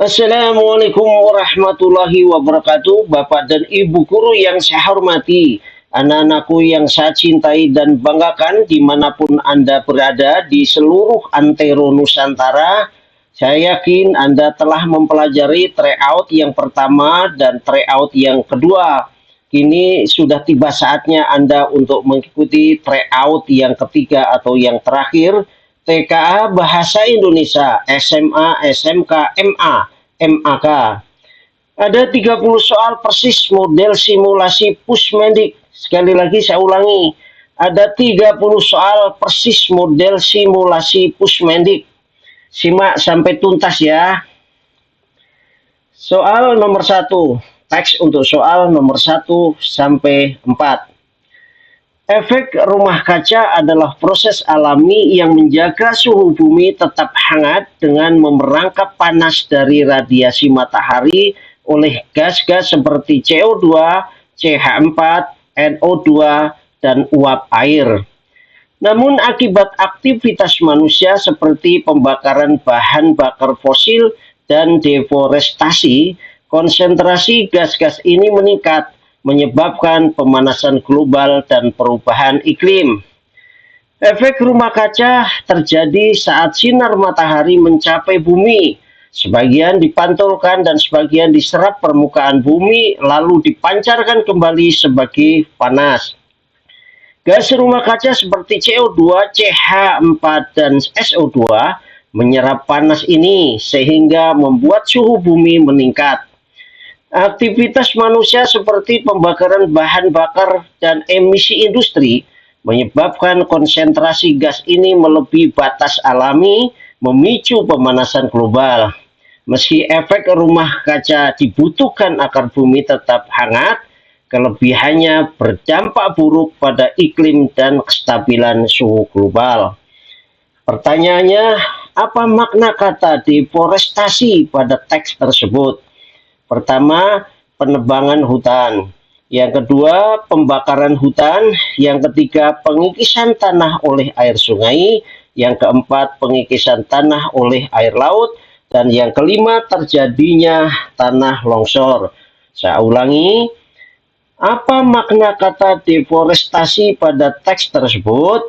Assalamualaikum warahmatullahi wabarakatuh, Bapak dan Ibu guru yang saya hormati, anak-anakku yang saya cintai dan banggakan dimanapun Anda berada di seluruh antero Nusantara. Saya yakin Anda telah mempelajari tryout yang pertama dan tryout yang kedua. Kini sudah tiba saatnya Anda untuk mengikuti tryout yang ketiga atau yang terakhir, TKA Bahasa Indonesia, SMA, SMK, MA, MAK. Ada 30 soal persis model simulasi Pusmendik. Sekali lagi saya ulangi, ada 30 soal persis model simulasi Pusmendik. Simak sampai tuntas ya. Soal nomor 1, teks untuk soal nomor 1 sampai 4. Efek rumah kaca adalah proses alami yang menjaga suhu bumi tetap hangat dengan memerangkap panas dari radiasi matahari oleh gas-gas seperti CO2, CH4, NO2, dan uap air. Namun akibat aktivitas manusia seperti pembakaran bahan bakar fosil dan deforestasi, konsentrasi gas-gas ini meningkat, menyebabkan pemanasan global dan perubahan iklim. Efek rumah kaca terjadi saat sinar matahari mencapai bumi. Sebagian dipantulkan dan sebagian diserap permukaan bumi lalu dipancarkan kembali sebagai panas. Gas rumah kaca seperti CO2, CH4, dan SO2 menyerap panas ini sehingga membuat suhu bumi meningkat. Aktivitas manusia seperti pembakaran bahan bakar dan emisi industri menyebabkan konsentrasi gas ini melebihi batas alami, memicu pemanasan global. Meski efek rumah kaca dibutuhkan agar bumi tetap hangat, kelebihannya berdampak buruk pada iklim dan kestabilan suhu global. Pertanyaannya, apa makna kata deforestasi pada teks tersebut? Pertama, penebangan hutan. Yang kedua, pembakaran hutan. Yang ketiga, pengikisan tanah oleh air sungai. Yang keempat, pengikisan tanah oleh air laut. Dan yang kelima, terjadinya tanah longsor. Saya ulangi, apa makna kata deforestasi pada teks tersebut?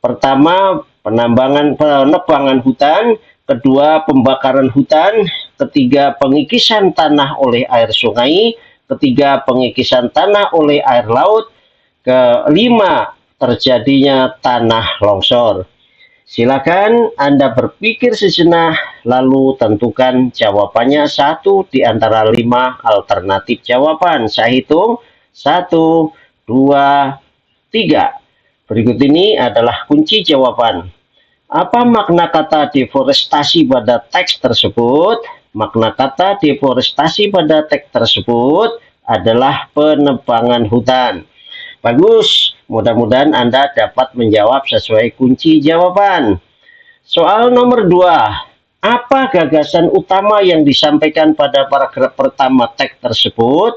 Pertama, penebangan hutan. Kedua, pembakaran hutan. Ketiga, pengikisan tanah oleh air sungai. Ketiga, pengikisan tanah oleh air laut. Kelima, terjadinya tanah longsor. Silakan Anda berpikir sejenak, lalu tentukan jawabannya satu di antara 5 alternatif jawaban. Saya hitung, 1, 2, 3. Berikut ini adalah kunci jawaban. Apa makna kata deforestasi pada teks tersebut? Makna kata deforestasi pada teks tersebut adalah penebangan hutan. Bagus, mudah-mudahan Anda dapat menjawab sesuai kunci jawaban. Soal nomor 2. Apa gagasan utama yang disampaikan pada paragraf pertama teks tersebut?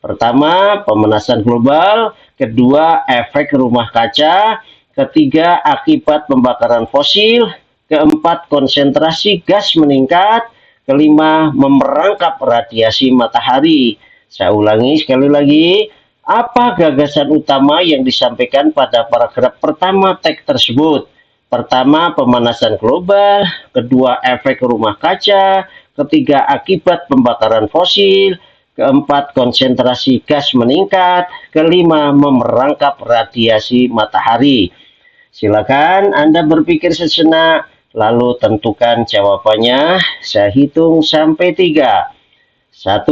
Pertama, pemanasan global. Kedua, efek rumah kaca. Ketiga, akibat pembakaran fosil. Keempat, konsentrasi gas meningkat. Kelima, memerangkap radiasi matahari. Saya ulangi sekali lagi. Apa gagasan utama yang disampaikan pada paragraf pertama teks tersebut? Pertama, pemanasan global. Kedua, efek rumah kaca. Ketiga, akibat pembakaran fosil. Keempat, konsentrasi gas meningkat. Kelima, memerangkap radiasi matahari. Silakan Anda berpikir sejenak, lalu tentukan jawabannya. Saya hitung sampai 3. 1,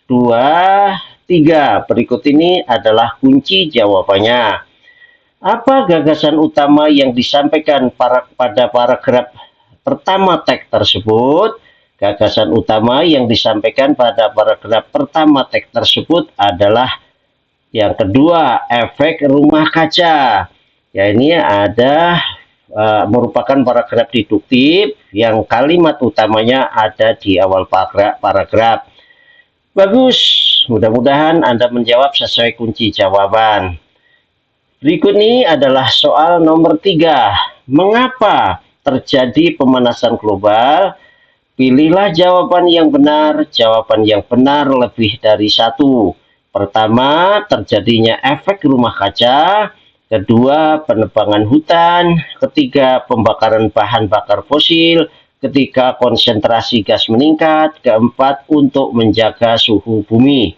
2, 3. Berikut ini adalah kunci jawabannya. Apa gagasan utama yang disampaikan pada paragraf pertama teks tersebut? Gagasan utama yang disampaikan pada paragraf pertama teks tersebut adalah yang kedua, efek rumah kaca. Ya, ini ada merupakan paragraf deduktif yang kalimat utamanya ada di awal paragraf. Bagus, mudah-mudahan Anda menjawab sesuai kunci jawaban. Berikut ini adalah soal nomor 3. Mengapa terjadi pemanasan global? Pilihlah jawaban yang benar. Jawaban yang benar lebih dari satu. Pertama, terjadinya efek rumah kaca. Kedua, penebangan hutan. Ketiga, pembakaran bahan bakar fosil. Ketiga, konsentrasi gas meningkat. Keempat, untuk menjaga suhu bumi.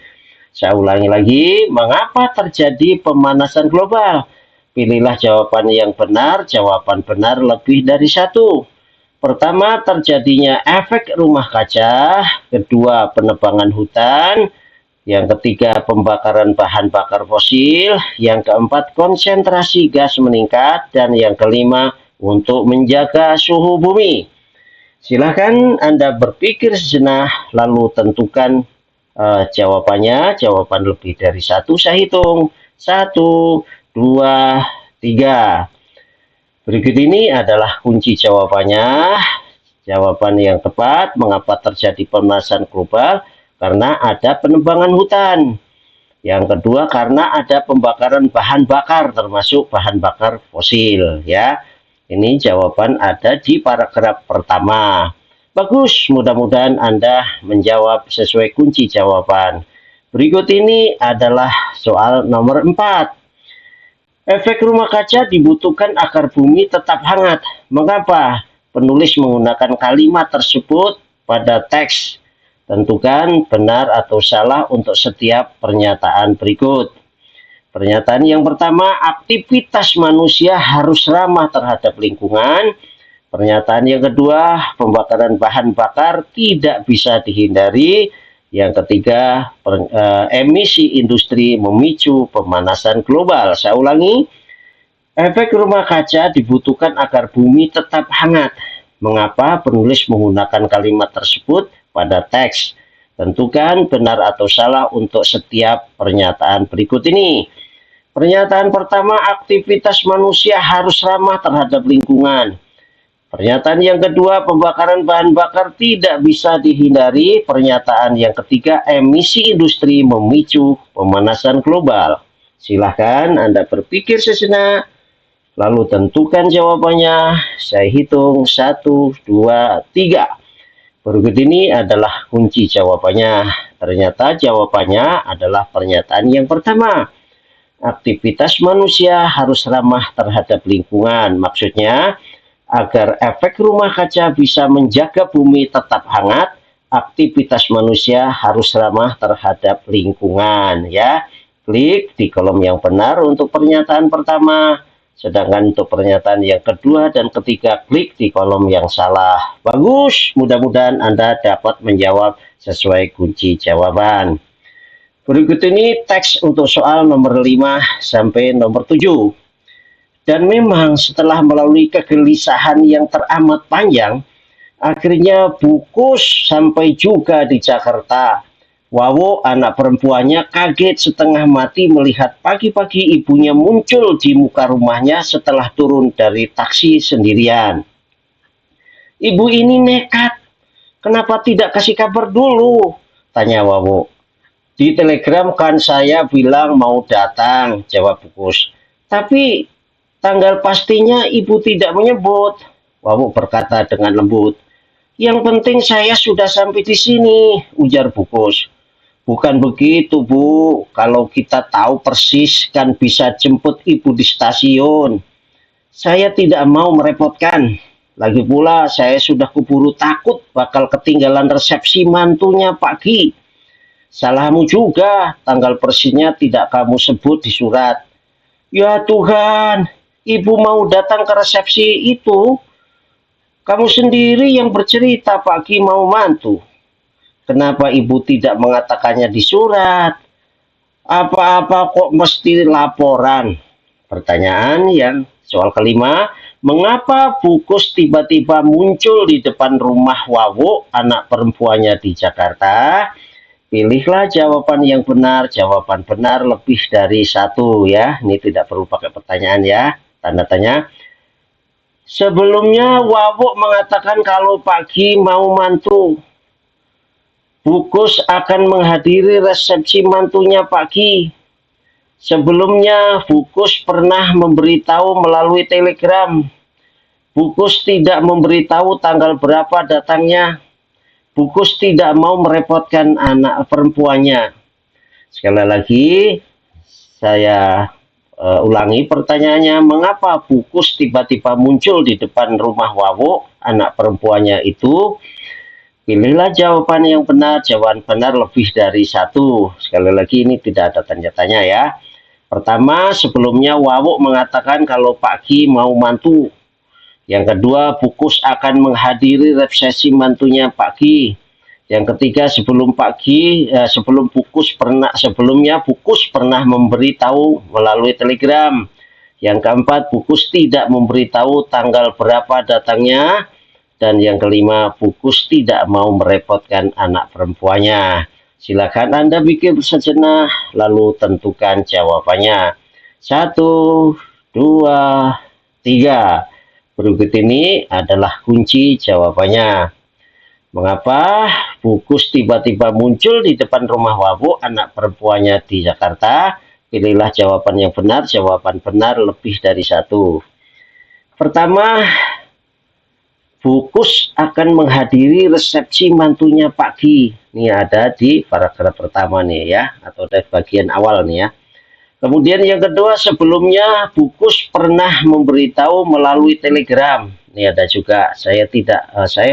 Saya ulangi lagi, mengapa terjadi pemanasan global? Pilihlah jawaban yang benar. Jawaban benar lebih dari satu. Pertama, terjadinya efek rumah kaca. Kedua, penebangan hutan. Yang ketiga, pembakaran bahan bakar fosil. Yang keempat, konsentrasi gas meningkat. Dan yang kelima, untuk menjaga suhu bumi. Silahkan Anda berpikir sejenak, lalu tentukan jawabannya. Jawaban lebih dari satu, saya hitung. 1, 2, 3. Berikut ini adalah kunci jawabannya. Jawaban yang tepat, mengapa terjadi pemanasan global? Karena ada penebangan hutan. Yang kedua, karena ada pembakaran bahan bakar, termasuk bahan bakar fosil. Ya, ini jawaban ada di paragraf pertama. Bagus, mudah-mudahan Anda menjawab sesuai kunci jawaban. Berikut ini adalah soal nomor 4. Efek rumah kaca dibutuhkan agar bumi tetap hangat. Mengapa? Penulis menggunakan kalimat tersebut pada teks. Tentukan benar atau salah untuk setiap pernyataan berikut. Pernyataan yang pertama, aktivitas manusia harus ramah terhadap lingkungan. Pernyataan yang kedua, pembakaran bahan bakar tidak bisa dihindari. Yang ketiga, emisi industri memicu pemanasan global. Saya ulangi, efek rumah kaca dibutuhkan agar bumi tetap hangat. Mengapa penulis menggunakan kalimat tersebut pada teks? Tentukan benar atau salah untuk setiap pernyataan berikut ini. Pernyataan pertama, aktivitas manusia harus ramah terhadap lingkungan. Pernyataan yang kedua, pembakaran bahan bakar tidak bisa dihindari. Pernyataan yang ketiga, emisi industri memicu pemanasan global. Silahkan Anda berpikir sejenak, lalu tentukan jawabannya. Saya hitung 1, 2, 3. Berikut ini adalah kunci jawabannya. Ternyata jawabannya adalah pernyataan yang pertama. Aktivitas manusia harus ramah terhadap lingkungan. Maksudnya, agar efek rumah kaca bisa menjaga bumi tetap hangat, aktivitas manusia harus ramah terhadap lingkungan. Ya, klik di kolom yang benar untuk pernyataan pertama, sedangkan untuk pernyataan yang kedua dan ketiga klik di kolom yang salah. Bagus, mudah-mudahan Anda dapat menjawab sesuai kunci jawaban. Berikut ini teks untuk soal nomor 5 sampai nomor 7. Dan memang setelah melalui kegelisahan yang teramat panjang, akhirnya Bukus sampai juga di Jakarta. Wawo, anak perempuannya, kaget setengah mati melihat pagi-pagi ibunya muncul di muka rumahnya setelah turun dari taksi sendirian. Ibu ini nekat. Kenapa tidak kasih kabar dulu? Tanya Wawo. Di telegram kan saya bilang mau datang, jawab Bukus. Tapi tanggal pastinya ibu tidak menyebut. Wawo berkata dengan lembut. Yang penting saya sudah sampai di sini, ujar Bukus. Bukan begitu, Bu. Kalau kita tahu persis kan bisa jemput ibu di stasiun. Saya tidak mau merepotkan. Lagi pula saya sudah keburu takut bakal ketinggalan resepsi mantunya pagi. Salahmu juga, tanggal persisnya tidak kamu sebut di surat. Ya Tuhan, ibu mau datang ke resepsi itu. Kamu sendiri yang bercerita pagi mau mantu. Kenapa ibu tidak mengatakannya di surat? Apa-apa kok mesti laporan? Pertanyaan yang soal kelima, mengapa Bukus tiba-tiba muncul di depan rumah Wawo, anak perempuannya di Jakarta? Pilihlah jawaban yang benar. Jawaban benar lebih dari satu ya. Ini tidak perlu pakai pertanyaan ya. Tanda tanya. Sebelumnya Wawo mengatakan kalau pagi mau mantu. Bukus akan menghadiri resepsi mantunya pagi. Sebelumnya Bukus pernah memberitahu melalui telegram. Bukus tidak memberitahu tanggal berapa datangnya. Bukus tidak mau merepotkan anak perempuannya. Sekali lagi, saya ulangi pertanyaannya, mengapa Bukus tiba-tiba muncul di depan rumah Wawo, anak perempuannya itu? Pilihlah jawaban yang benar, jawaban benar lebih dari satu. Sekali lagi ini tidak ada tanda tanya ya. Pertama, sebelumnya Wawo mengatakan kalau Pak Ki mau mantu. Yang kedua, Bukus akan menghadiri resepsi mantunya Pak Ki. Yang ketiga, sebelum sebelumnya Bukus pernah memberitahu melalui telegram. Yang keempat, Bukus tidak memberitahu tanggal berapa datangnya. Dan yang kelima, Bukus tidak mau merepotkan anak perempuannya. Silakan Anda pikir sejenak, lalu tentukan jawabannya. 1, 2, 3. Berikut ini adalah kunci jawabannya. Mengapa Bukus tiba-tiba muncul di depan rumah Wawo, anak perempuannya di Jakarta? Pilihlah jawaban yang benar, jawaban benar lebih dari satu. Pertama, Bukus akan menghadiri resepsi mantunya Pak Ki. Ini ada di paragraf pertama nih ya, atau dari bagian awal nih ya. Kemudian yang kedua, sebelumnya Bukus pernah memberitahu melalui telegram. Ini ada juga, saya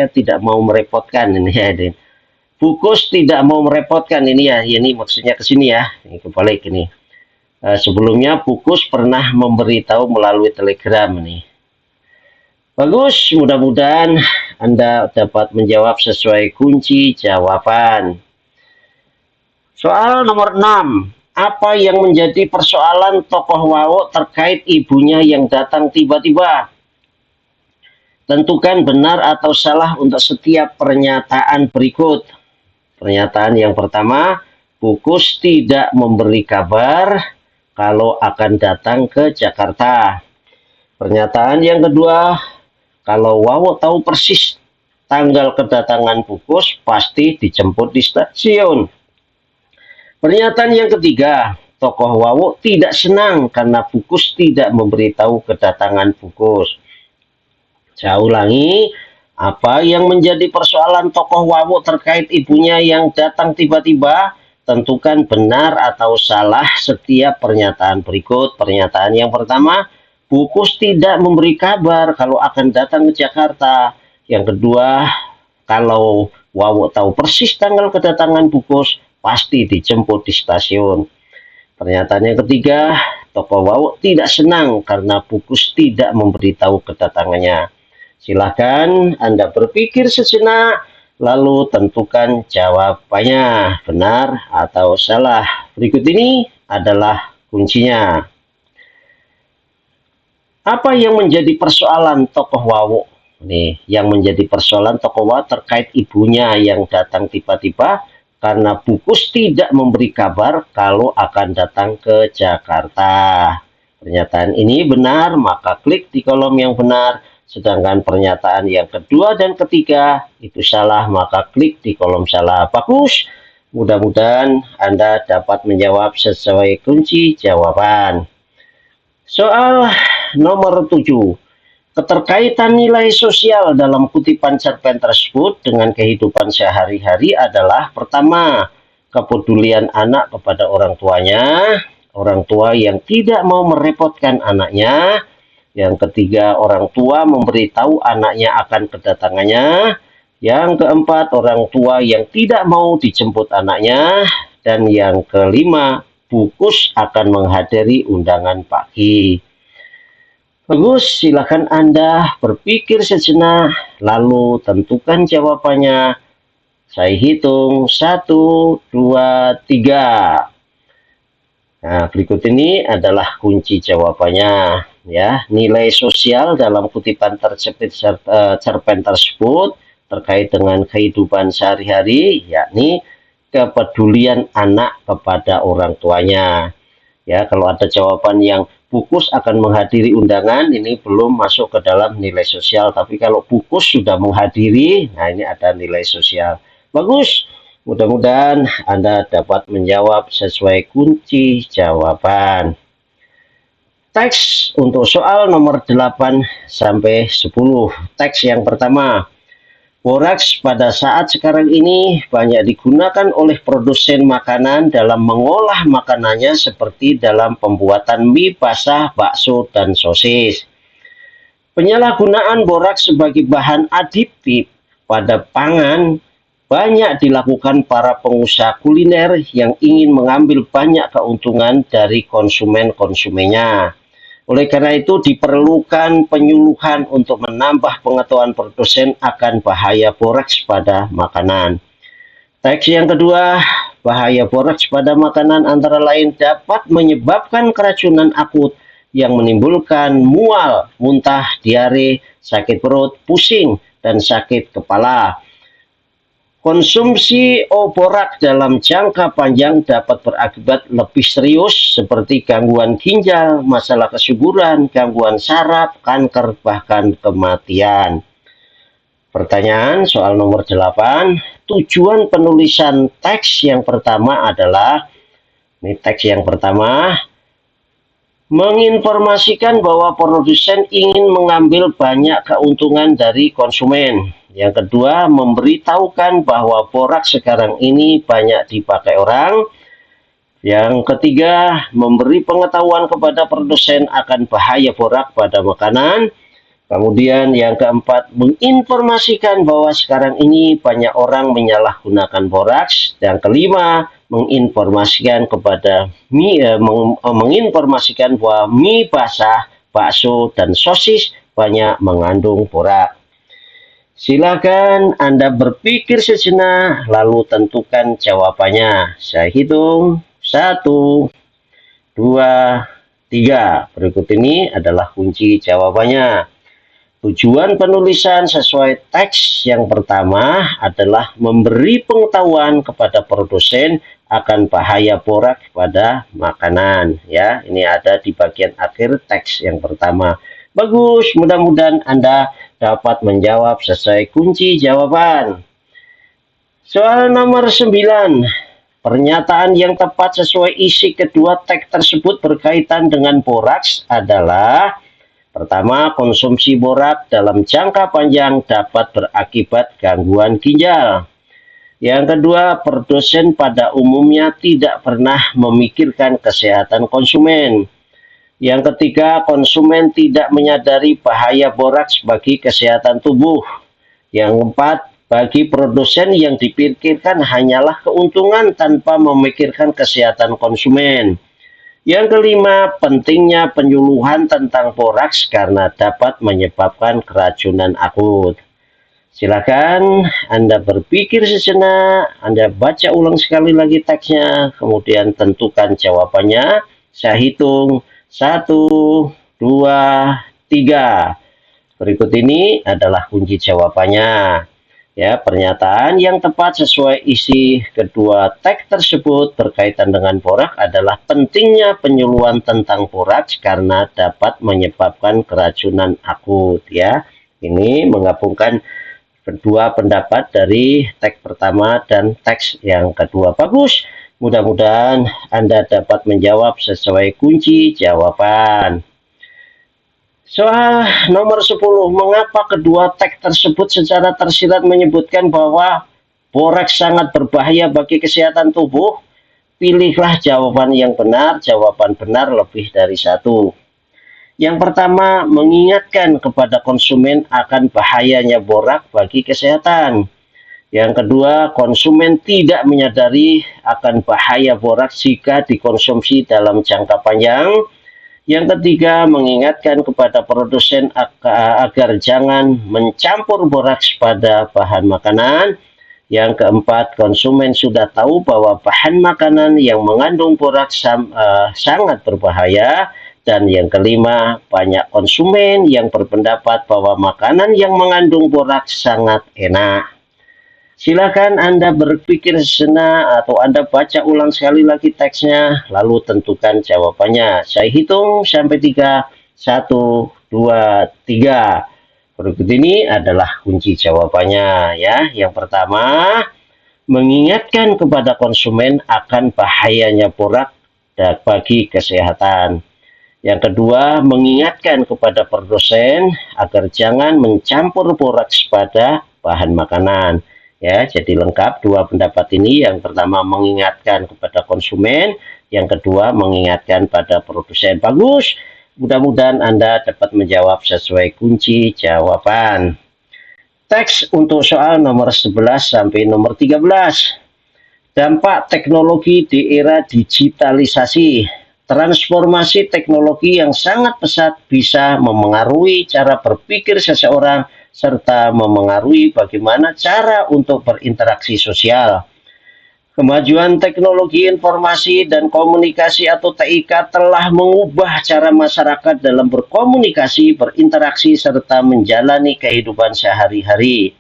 tidak mau merepotkan ini ya. Bukus tidak mau merepotkan ini ya, ini maksudnya ke sini ya. Ini kebalik ini. Sebelumnya Bukus pernah memberitahu melalui telegram nih. Bagus, mudah-mudahan Anda dapat menjawab sesuai kunci jawaban. Soal nomor 6. Apa yang menjadi persoalan tokoh Wawo terkait ibunya yang datang tiba-tiba? Tentukan benar atau salah untuk setiap pernyataan berikut. Pernyataan yang pertama, Bukus tidak memberi kabar kalau akan datang ke Jakarta. Pernyataan yang kedua, kalau Wawo tahu persis tanggal kedatangan Bukus, pasti dijemput di stasiun. Pernyataan yang ketiga, tokoh Wawo tidak senang karena Bukus tidak memberitahu kedatangan Bukus. Saya ulangi, apa yang menjadi persoalan tokoh Wawo terkait ibunya yang datang tiba-tiba? Tentukan benar atau salah setiap pernyataan berikut. Pernyataan yang pertama, Bukus tidak memberi kabar kalau akan datang ke Jakarta. Yang kedua, kalau Wawo tahu persis tanggal kedatangan Bukus, pasti dijemput di stasiun. Pernyataan yang ketiga, tokoh Wawo tidak senang karena Bukus tidak memberitahu kedatangannya. Silahkan Anda berpikir sejenak, lalu tentukan jawabannya, benar atau salah. Berikut ini adalah kuncinya. Apa yang menjadi persoalan tokoh Wawo? Nih, yang menjadi persoalan tokoh Wawo terkait ibunya yang datang tiba-tiba karena Bukus tidak memberi kabar kalau akan datang ke Jakarta. Pernyataan ini benar, maka klik di kolom yang benar. Sedangkan pernyataan yang kedua dan ketiga itu salah, maka klik di kolom salah. Bagus, mudah-mudahan Anda dapat menjawab sesuai kunci jawaban. Soal nomor 7. Keterkaitan nilai sosial dalam kutipan cerpen tersebut dengan kehidupan sehari-hari adalah pertama, kepedulian anak kepada orang tuanya, orang tua yang tidak mau merepotkan anaknya. Yang ketiga, orang tua memberitahu anaknya akan kedatangannya. Yang keempat, orang tua yang tidak mau dijemput anaknya. Dan yang kelima, Bukus akan menghadiri undangan Pak Ki. Bagus, silakan Anda berpikir sejenak, lalu tentukan jawabannya. Saya hitung 1, 2, 3. Nah, berikut ini adalah kunci jawabannya. Ya, nilai sosial dalam kutipan cerpen tersebut terkait dengan kehidupan sehari-hari, yakni kepedulian anak kepada orang tuanya. Ya, kalau ada jawaban yang Bukus akan menghadiri undangan, ini belum masuk ke dalam nilai sosial. Tapi kalau Bukus sudah menghadiri, nah ini ada nilai sosial. Bagus, mudah-mudahan Anda dapat menjawab sesuai kunci jawaban. Teks untuk soal nomor 8 sampai 10. Teks yang pertama. Boraks pada saat sekarang ini banyak digunakan oleh produsen makanan dalam mengolah makanannya seperti dalam pembuatan mie basah, bakso, dan sosis. Penyalahgunaan boraks sebagai bahan aditif pada pangan banyak dilakukan para pengusaha kuliner yang ingin mengambil banyak keuntungan dari konsumennya. Oleh karena itu diperlukan penyuluhan untuk menambah pengetahuan produsen akan bahaya boraks pada makanan. Teks yang kedua, bahaya boraks pada makanan antara lain dapat menyebabkan keracunan akut yang menimbulkan mual, muntah, diare, sakit perut, pusing, dan sakit kepala. Konsumsi borak dalam jangka panjang dapat berakibat lebih serius seperti gangguan ginjal, masalah kesuburan, gangguan saraf, kanker, bahkan kematian. Pertanyaan soal nomor 8. Tujuan penulisan teks yang pertama adalah, ini teks yang pertama, menginformasikan bahwa produsen ingin mengambil banyak keuntungan dari konsumen. Yang kedua, memberitahukan bahwa boraks sekarang ini banyak dipakai orang. Yang ketiga, memberi pengetahuan kepada produsen akan bahaya boraks pada makanan. Kemudian yang keempat, menginformasikan bahwa sekarang ini banyak orang menyalahgunakan boraks. Yang kelima, menginformasikan menginformasikan bahwa mie basah, bakso, dan sosis banyak mengandung boraks. Silakan Anda berpikir sejenak, lalu tentukan jawabannya. Saya hitung 1, 2, 3. Berikut ini adalah kunci jawabannya. Tujuan penulisan sesuai teks yang pertama adalah memberi pengetahuan kepada produsen akan bahaya boraks pada makanan. Ya, ini ada di bagian akhir teks yang pertama. Bagus, mudah-mudahan Anda dapat menjawab sesuai kunci jawaban. Soal nomor 9. Pernyataan yang tepat sesuai isi kedua teks tersebut berkaitan dengan boraks adalah: pertama, konsumsi boraks dalam jangka panjang dapat berakibat gangguan ginjal. Yang kedua, produsen pada umumnya tidak pernah memikirkan kesehatan konsumen. Yang ketiga, konsumen tidak menyadari bahaya boraks bagi kesehatan tubuh. Yang keempat, bagi produsen yang dipikirkan hanyalah keuntungan tanpa memikirkan kesehatan konsumen. Yang kelima, pentingnya penyuluhan tentang boraks karena dapat menyebabkan keracunan akut. Silakan Anda berpikir sejenak, Anda baca ulang sekali lagi teksnya, kemudian tentukan jawabannya. Saya hitung 1, 2, 3. Berikut ini adalah kunci jawabannya. Ya, pernyataan yang tepat sesuai isi kedua teks tersebut berkaitan dengan boraks adalah pentingnya penyuluhan tentang boraks karena dapat menyebabkan keracunan akut. Ya, ini menggabungkan kedua pendapat dari teks pertama dan teks yang kedua. Bagus. Mudah-mudahan Anda dapat menjawab sesuai kunci jawaban. Soal nomor 10, mengapa kedua teks tersebut secara tersirat menyebutkan bahwa boraks sangat berbahaya bagi kesehatan tubuh? Pilihlah jawaban yang benar, jawaban benar lebih dari satu. Yang pertama, mengingatkan kepada konsumen akan bahayanya boraks bagi kesehatan. Yang kedua, konsumen tidak menyadari akan bahaya boraks jika dikonsumsi dalam jangka panjang. Yang ketiga, mengingatkan kepada produsen agar jangan mencampur boraks pada bahan makanan. Yang keempat, konsumen sudah tahu bahwa bahan makanan yang mengandung boraks sangat berbahaya. Dan yang kelima, banyak konsumen yang berpendapat bahwa makanan yang mengandung boraks sangat enak. Silakan Anda berpikir sejenak atau Anda baca ulang sekali lagi teksnya, lalu tentukan jawabannya. Saya hitung sampai 3. 1, 2, 3. Berikut ini adalah kunci jawabannya. Ya, yang pertama, mengingatkan kepada konsumen akan bahayanya boraks bagi kesehatan. Yang kedua, mengingatkan kepada produsen agar jangan mencampur boraks pada bahan makanan. Ya, jadi lengkap dua pendapat ini. Yang pertama mengingatkan kepada konsumen, yang kedua mengingatkan pada produsen. Bagus. Mudah-mudahan Anda dapat menjawab sesuai kunci jawaban. Teks untuk soal nomor 11 sampai nomor 13. Dampak teknologi di era digitalisasi. Transformasi teknologi yang sangat pesat bisa memengaruhi cara berpikir seseorang serta memengaruhi bagaimana cara untuk berinteraksi sosial. Kemajuan teknologi informasi dan komunikasi atau TIK telah mengubah cara masyarakat dalam berkomunikasi, berinteraksi, serta menjalani kehidupan sehari-hari.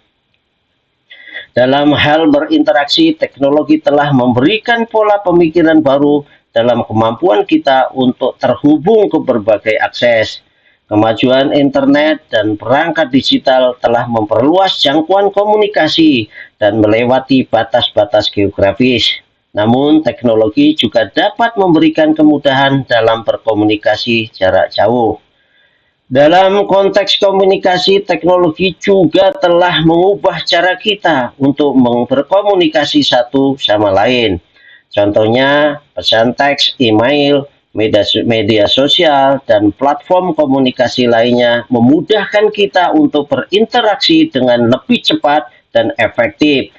Dalam hal berinteraksi, teknologi telah memberikan pola pemikiran baru dalam kemampuan kita untuk terhubung ke berbagai akses. Kemajuan internet dan perangkat digital telah memperluas jangkauan komunikasi dan melewati batas-batas geografis. Namun, teknologi juga dapat memberikan kemudahan dalam berkomunikasi jarak jauh. Dalam konteks komunikasi, teknologi juga telah mengubah cara kita untuk berkomunikasi satu sama lain. Contohnya, pesan teks, email, media sosial, dan platform komunikasi lainnya memudahkan kita untuk berinteraksi dengan lebih cepat dan efektif.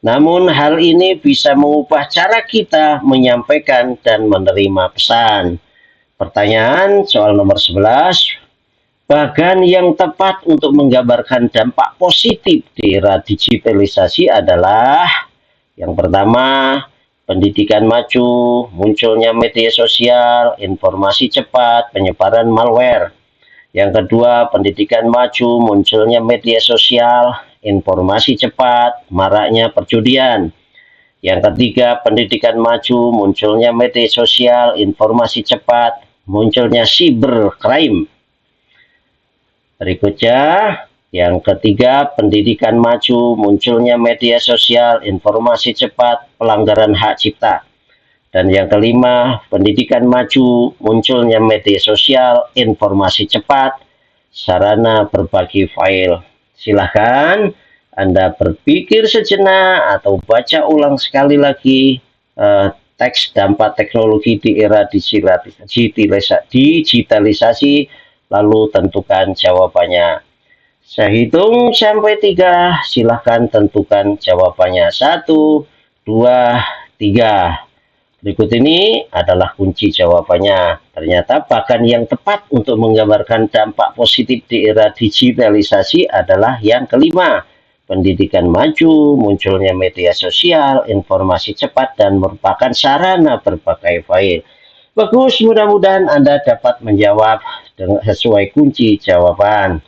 Namun hal ini bisa mengubah cara kita menyampaikan dan menerima pesan. Pertanyaan soal nomor 11. Bagan yang tepat untuk menggambarkan dampak positif di era digitalisasi adalah yang pertama, pendidikan maju, munculnya media sosial, informasi cepat, penyebaran malware. Yang kedua, pendidikan maju, munculnya media sosial, informasi cepat, maraknya perjudian. Yang ketiga, pendidikan maju, munculnya media sosial, informasi cepat, munculnya cybercrime. Berikutnya, yang ketiga, pendidikan maju, munculnya media sosial, informasi cepat, pelanggaran hak cipta. Dan yang kelima, pendidikan maju, munculnya media sosial, informasi cepat, sarana berbagi file. Silahkan Anda berpikir sejenak atau baca ulang sekali lagi teks dampak teknologi di era digitalisasi, lalu tentukan jawabannya. Saya hitung sampai 3, silahkan tentukan jawabannya. 1, 2, 3. Berikut ini adalah kunci jawabannya. Ternyata bagan yang tepat untuk menggambarkan dampak positif di era digitalisasi adalah yang kelima. Pendidikan maju, munculnya media sosial, informasi cepat, dan merupakan sarana berbagai file. Bagus, mudah-mudahan Anda dapat menjawab sesuai kunci jawaban.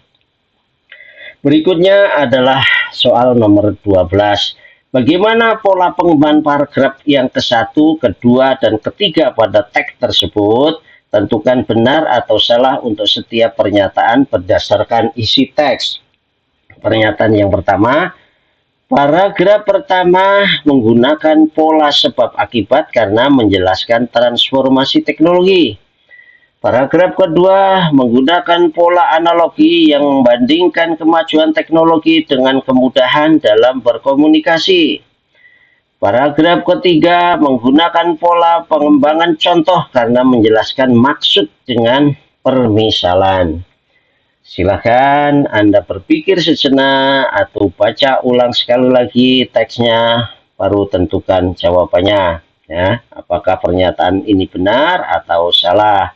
Berikutnya adalah soal nomor 12. Bagaimana pola pengembangan paragraf yang ke-1, kedua, dan ketiga pada teks tersebut? Tentukan benar atau salah untuk setiap pernyataan berdasarkan isi teks. Pernyataan yang pertama, paragraf pertama menggunakan pola sebab akibat karena menjelaskan transformasi teknologi. Paragraf kedua menggunakan pola analogi yang membandingkan kemajuan teknologi dengan kemudahan dalam berkomunikasi. Paragraf ketiga menggunakan pola pengembangan contoh karena menjelaskan maksud dengan permisalan. Silakan Anda berpikir sejenak atau baca ulang sekali lagi teksnya, baru tentukan jawabannya. Ya, apakah pernyataan ini benar atau salah?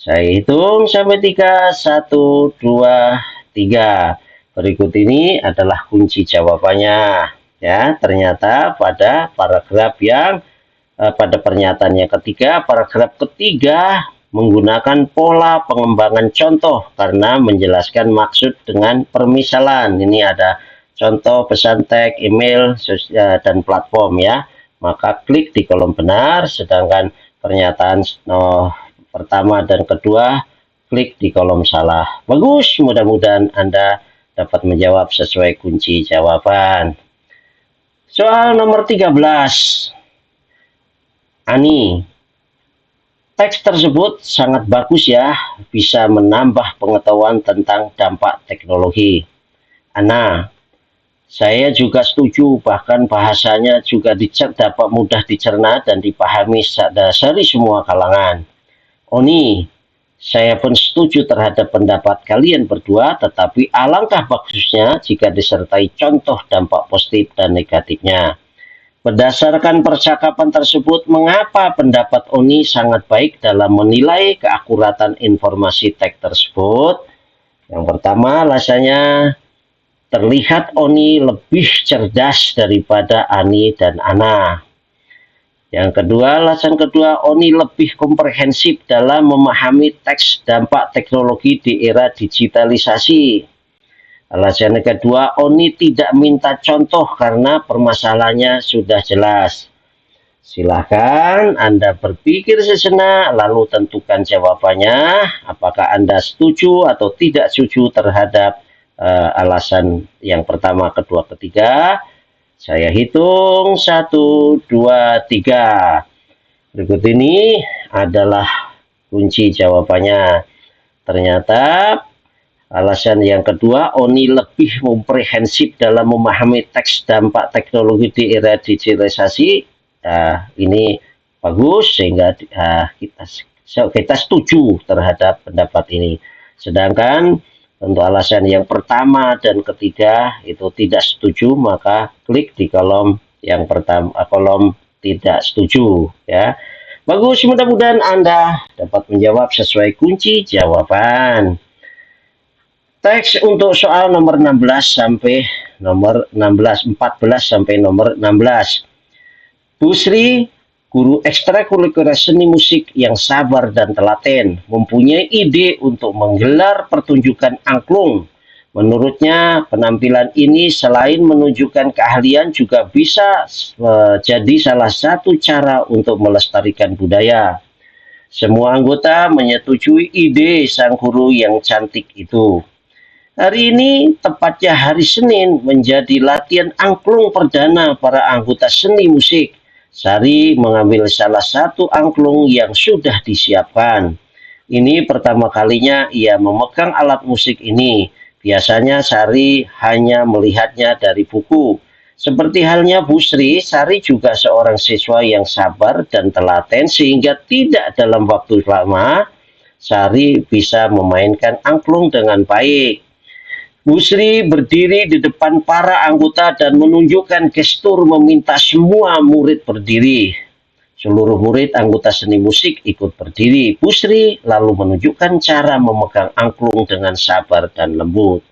Saya hitung sampai 3, 1, 2, 3. Berikut ini adalah kunci jawabannya. Ya, ternyata pada paragraf yang pada pernyataan yang ketiga, paragraf ketiga menggunakan pola pengembangan contoh karena menjelaskan maksud dengan permisalan. Ini ada contoh pesan teks, email, dan platform ya. Maka klik di kolom benar, sedangkan pernyataan pertama dan kedua klik di kolom salah. Bagus, mudah-mudahan Anda dapat menjawab sesuai kunci jawaban. Soal nomor 13. Ani, Teks tersebut sangat bagus ya, bisa menambah pengetahuan tentang dampak teknologi. Ana, saya juga setuju, bahkan bahasanya juga dapat mudah dicerna dan dipahami dari semua kalangan. Oni, saya pun setuju terhadap pendapat kalian berdua, tetapi alangkah bagusnya jika disertai contoh dampak positif dan negatifnya. Berdasarkan percakapan tersebut, mengapa pendapat Oni sangat baik dalam menilai keakuratan informasi teks tersebut? Yang pertama, alasannya terlihat Oni lebih cerdas daripada Ani dan Ana. Yang kedua, alasan kedua, Oni lebih komprehensif dalam memahami teks dampak teknologi di era digitalisasi. Alasan kedua, Oni tidak minta contoh karena permasalahannya sudah jelas. Silahkan Anda berpikir sejenak, lalu tentukan jawabannya. Apakah Anda setuju atau tidak setuju terhadap alasan yang pertama, kedua, ketiga? Saya hitung 1, 2, 3. Berikut ini adalah kunci jawabannya. Ternyata alasan yang kedua, Oni lebih komprehensif dalam memahami teks dampak teknologi di era digitalisasi. Ini bagus sehingga kita setuju terhadap pendapat ini. Sedangkan untuk alasan yang pertama dan ketiga itu tidak setuju, maka klik di kolom yang pertama, kolom tidak setuju ya. Bagus, mudah-mudahan Anda dapat menjawab sesuai kunci jawaban. Teks untuk soal nomor 16 sampai nomor 14 sampai nomor 16. Bu Sri, guru ekstrakurikuler seni musik yang sabar dan telaten, mempunyai ide untuk menggelar pertunjukan angklung. Menurutnya, penampilan ini selain menunjukkan keahlian juga bisa jadi salah satu cara untuk melestarikan budaya. Semua anggota menyetujui ide sang guru yang cantik itu. Hari ini, tepatnya hari Senin, menjadi latihan angklung perdana para anggota seni musik. Sari mengambil salah satu angklung yang sudah disiapkan. Ini pertama kalinya ia memegang alat musik ini. Biasanya Sari hanya melihatnya dari buku. Seperti halnya Bu Sri, Sari juga seorang siswa yang sabar dan telaten sehingga tidak dalam waktu lama Sari bisa memainkan angklung dengan baik. Bu Sri berdiri di depan para anggota dan menunjukkan gestur meminta semua murid berdiri. Seluruh murid anggota seni musik ikut berdiri. Bu Sri lalu menunjukkan cara memegang angklung dengan sabar dan lembut.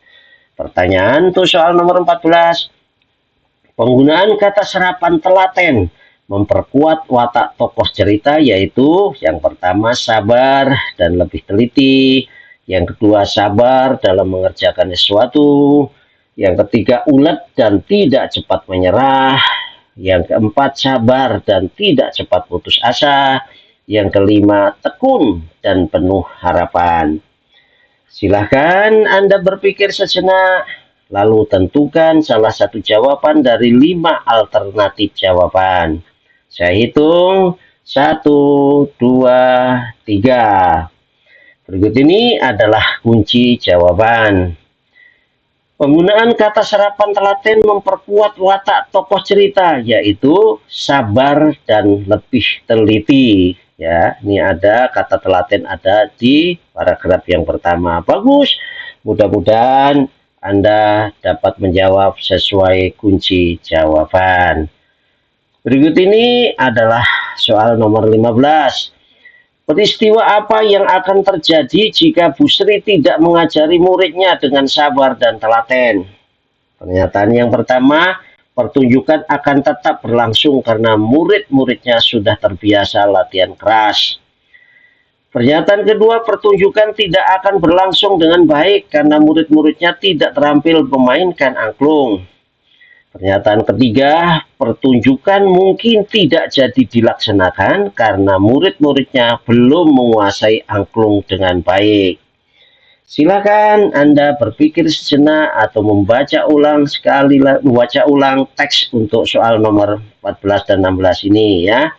Pertanyaan untuk soal nomor 14. Penggunaan kata serapan telaten memperkuat watak tokoh cerita, yaitu yang pertama sabar dan lebih teliti. Yang kedua, sabar dalam mengerjakan sesuatu. Yang ketiga, ulet dan tidak cepat menyerah. Yang keempat, sabar dan tidak cepat putus asa. Yang kelima, tekun dan penuh harapan. Silahkan Anda berpikir sejenak, lalu tentukan salah satu jawaban dari 5 alternatif jawaban. Saya hitung 1, 2, 3. Berikut ini adalah kunci jawaban. Penggunaan kata serapan telaten memperkuat watak tokoh cerita, yaitu sabar dan lebih teliti. Ya, ini ada kata telaten ada di paragraf yang pertama. Bagus. Mudah-mudahan Anda dapat menjawab sesuai kunci jawaban. Berikut ini adalah soal nomor 15. Peristiwa apa yang akan terjadi jika Bu Sri tidak mengajari muridnya dengan sabar dan telaten? Pernyataan yang pertama, pertunjukan akan tetap berlangsung karena murid-muridnya sudah terbiasa latihan keras. Pernyataan kedua, pertunjukan tidak akan berlangsung dengan baik karena murid-muridnya tidak terampil memainkan angklung. Pernyataan ketiga, pertunjukan mungkin tidak jadi dilaksanakan karena murid-muridnya belum menguasai angklung dengan baik. Silakan Anda berpikir sejenak atau membaca ulang teks untuk soal nomor 14 dan 16 ini ya.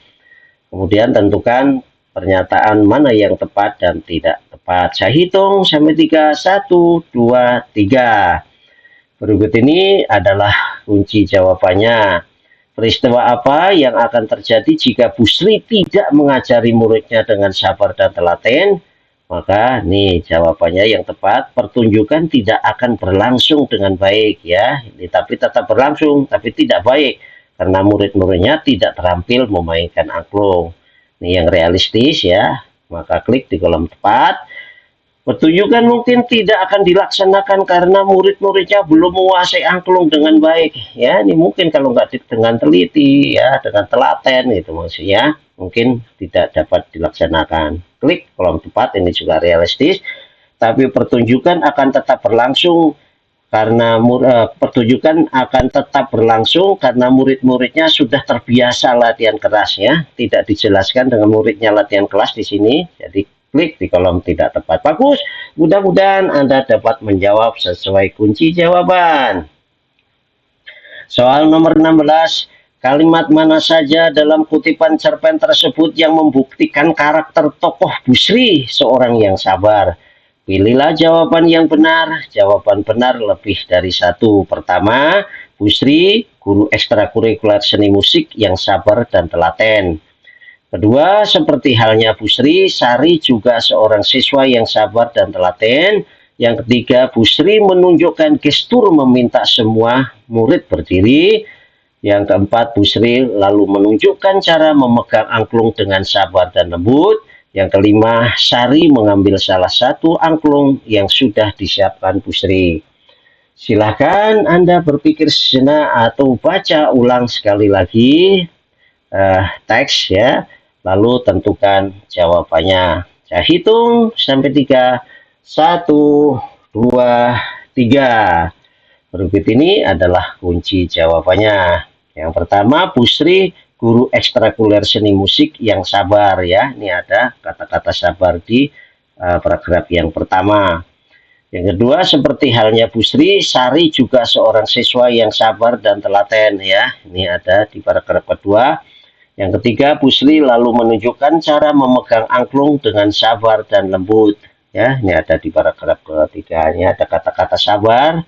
Kemudian tentukan pernyataan mana yang tepat dan tidak tepat. Saya hitung sampai 3. 1, 2, 3. Berikut ini adalah kunci jawabannya. Peristiwa apa yang akan terjadi jika Bu Sri tidak mengajari muridnya dengan sabar dan telaten? Maka nih jawabannya yang tepat, pertunjukan tidak akan berlangsung dengan baik ya. Tapi tetap berlangsung, tapi tidak baik karena murid-muridnya tidak terampil memainkan angklung. Ini yang realistis ya. Maka klik di kolom tepat. Pertunjukan mungkin tidak akan dilaksanakan karena murid-muridnya belum menguasai angklung dengan baik. Ya, ini mungkin kalau nggak dengan teliti, ya, dengan telaten itu maksudnya, mungkin tidak dapat dilaksanakan. Klik kolom tepat, ini juga realistis. Tapi pertunjukan akan tetap berlangsung karena pertunjukan akan tetap berlangsung karena murid-muridnya sudah terbiasa latihan kerasnya. Tidak dijelaskan dengan muridnya latihan keras di sini. Jadi klik di kolom tidak tepat. Bagus, mudah-mudahan Anda dapat menjawab sesuai kunci jawaban. Soal nomor 16, kalimat mana saja dalam kutipan cerpen tersebut yang membuktikan karakter tokoh Bu Sri seorang yang sabar? Pilihlah jawaban yang benar. Jawaban benar lebih dari satu. Pertama, Bu Sri, guru ekstrakurikuler seni musik yang sabar dan telaten. Kedua, seperti halnya Bu Sri, Sari juga seorang siswa yang sabar dan telaten. Yang ketiga, Bu Sri menunjukkan gestur meminta semua murid berdiri. Yang keempat, Bu Sri lalu menunjukkan cara memegang angklung dengan sabar dan lembut. Yang kelima, Sari mengambil salah satu angklung yang sudah disiapkan Bu Sri. Silahkan Anda berpikir sejenak atau baca ulang sekali lagi teks ya. Lalu tentukan jawabannya. Saya hitung sampai 3. 1, 2, 3. Berikut ini adalah kunci jawabannya. Yang pertama, Bu Sri, guru ekstrakurikuler seni musik yang sabar ya. Ini ada kata-kata sabar di paragraf yang pertama. Yang kedua, seperti halnya Bu Sri, Sari juga seorang siswa yang sabar dan telaten ya. Ini ada di paragraf kedua. Yang ketiga, Bu Sri lalu menunjukkan cara memegang angklung dengan sabar dan lembut. Ya, ini ada di paragraf ketiga. Ini ada kata-kata sabar.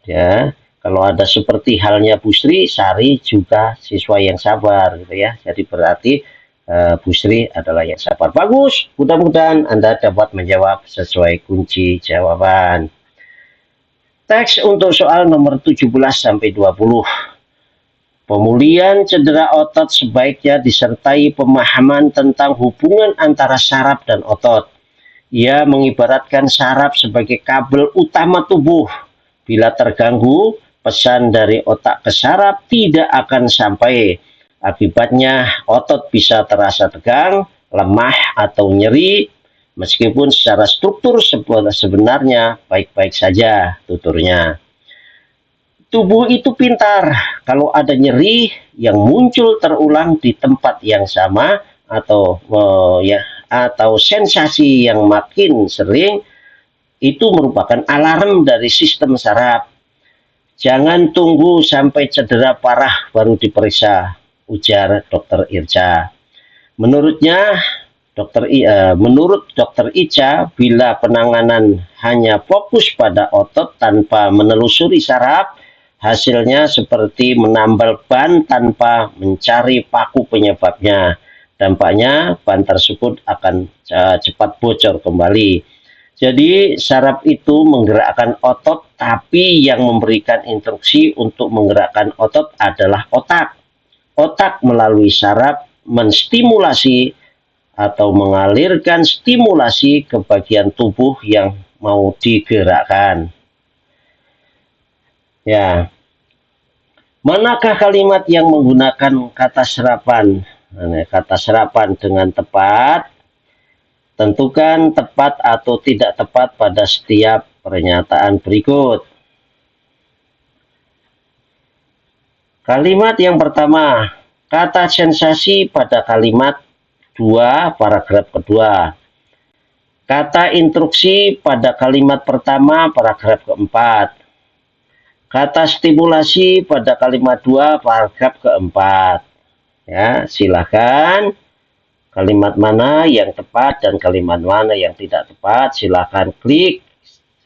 Ya, kalau ada seperti halnya Bu Sri, Sari juga siswa yang sabar, gitu ya. Jadi berarti Bu Sri adalah yang sabar. Bagus. Mudah-mudahan Anda dapat menjawab sesuai kunci jawaban. Teks untuk soal nomor 17 sampai 20. Pemulihan cedera otot sebaiknya disertai pemahaman tentang hubungan antara saraf dan otot. Ia mengibaratkan saraf sebagai kabel utama tubuh. Bila terganggu, pesan dari otak ke saraf tidak akan sampai. Akibatnya, otot bisa terasa tegang, lemah, atau nyeri, meskipun secara struktur sebenarnya baik-baik saja tuturnya. Tubuh itu pintar. Kalau ada nyeri yang muncul terulang di tempat yang sama atau sensasi yang makin sering, itu merupakan alarm dari sistem saraf. Jangan tunggu sampai cedera parah baru diperiksa, ujar Dr. Irca. Menurut Dr. Ica, bila penanganan hanya fokus pada otot tanpa menelusuri saraf, hasilnya seperti menambal ban tanpa mencari paku penyebabnya. Dampaknya ban tersebut akan cepat bocor kembali. Jadi saraf itu menggerakkan otot, tapi yang memberikan instruksi untuk menggerakkan otot adalah otak. Otak melalui saraf menstimulasi atau mengalirkan stimulasi ke bagian tubuh yang mau digerakkan. Ya, manakah kalimat yang menggunakan kata serapan? Kata serapan dengan tepat. Tentukan tepat atau tidak tepat pada setiap pernyataan berikut. Kalimat yang pertama, kata sensasi pada kalimat 2 paragraf kedua. Kata instruksi pada kalimat pertama paragraf keempat. Kata stimulasi pada kalimat 2 paragraf keempat. Ya, silakan kalimat mana yang tepat dan kalimat mana yang tidak tepat. Silakan klik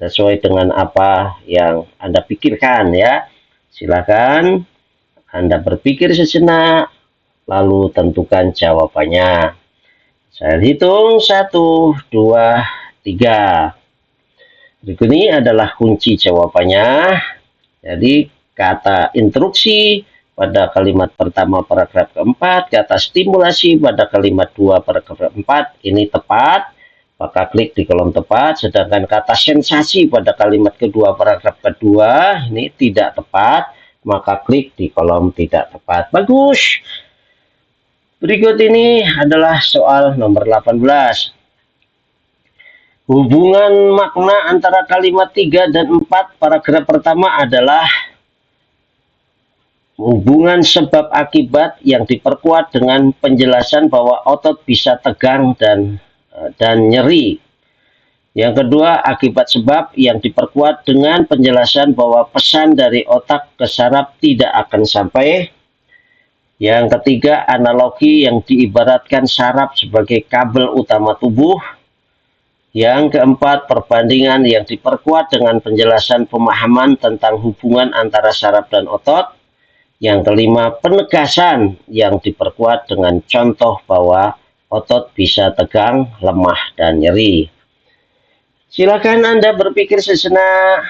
sesuai dengan apa yang Anda pikirkan ya. Silakan Anda berpikir sejenak, lalu tentukan jawabannya. Saya hitung 1, 2, 3. Berikut ini adalah kunci jawabannya. Jadi kata instruksi pada kalimat pertama paragraf keempat, kata stimulasi pada kalimat 2 paragraf keempat ini tepat, maka klik di kolom tepat. Sedangkan kata sensasi pada kalimat kedua paragraf kedua ini tidak tepat, maka klik di kolom tidak tepat. Bagus. Berikut ini adalah soal nomor 18. Hubungan makna antara kalimat 3 dan 4 paragraf pertama adalah hubungan sebab akibat yang diperkuat dengan penjelasan bahwa otot bisa tegang dan nyeri. Yang kedua, akibat sebab yang diperkuat dengan penjelasan bahwa pesan dari otak ke saraf tidak akan sampai. Yang ketiga, analogi yang diibaratkan saraf sebagai kabel utama tubuh. Yang keempat, perbandingan yang diperkuat dengan penjelasan pemahaman tentang hubungan antara saraf dan otot. Yang kelima, penegasan yang diperkuat dengan contoh bahwa otot bisa tegang, lemah, dan nyeri. Silakan Anda berpikir sejenak,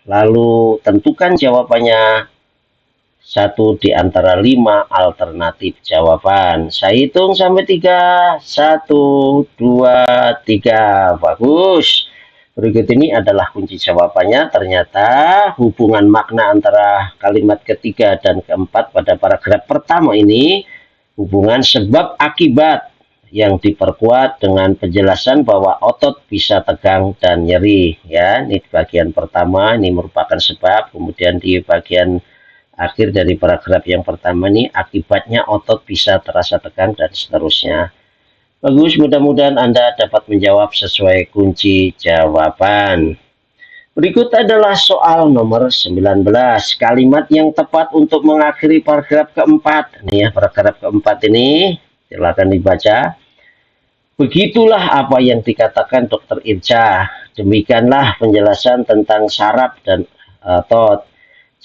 lalu tentukan jawabannya. 1 di antara 5 alternatif jawaban. Saya hitung sampai 3. 1, 2, 3. Bagus. Berikut ini adalah kunci jawabannya. Ternyata hubungan makna antara kalimat ketiga dan keempat pada paragraf pertama ini hubungan sebab akibat yang diperkuat dengan penjelasan bahwa otot bisa tegang dan nyeri. Ya, ini di bagian pertama ini merupakan sebab, kemudian di bagian akhir dari paragraf yang pertama ini akibatnya otot bisa terasa tegang dan seterusnya. Bagus, mudah-mudahan Anda dapat menjawab sesuai kunci jawaban. Berikut adalah soal nomor 19. Kalimat yang tepat untuk mengakhiri paragraf keempat. Ini ya, paragraf keempat ini silakan dibaca. Begitulah apa yang dikatakan Dr. Irca. Demikianlah penjelasan tentang saraf dan otot.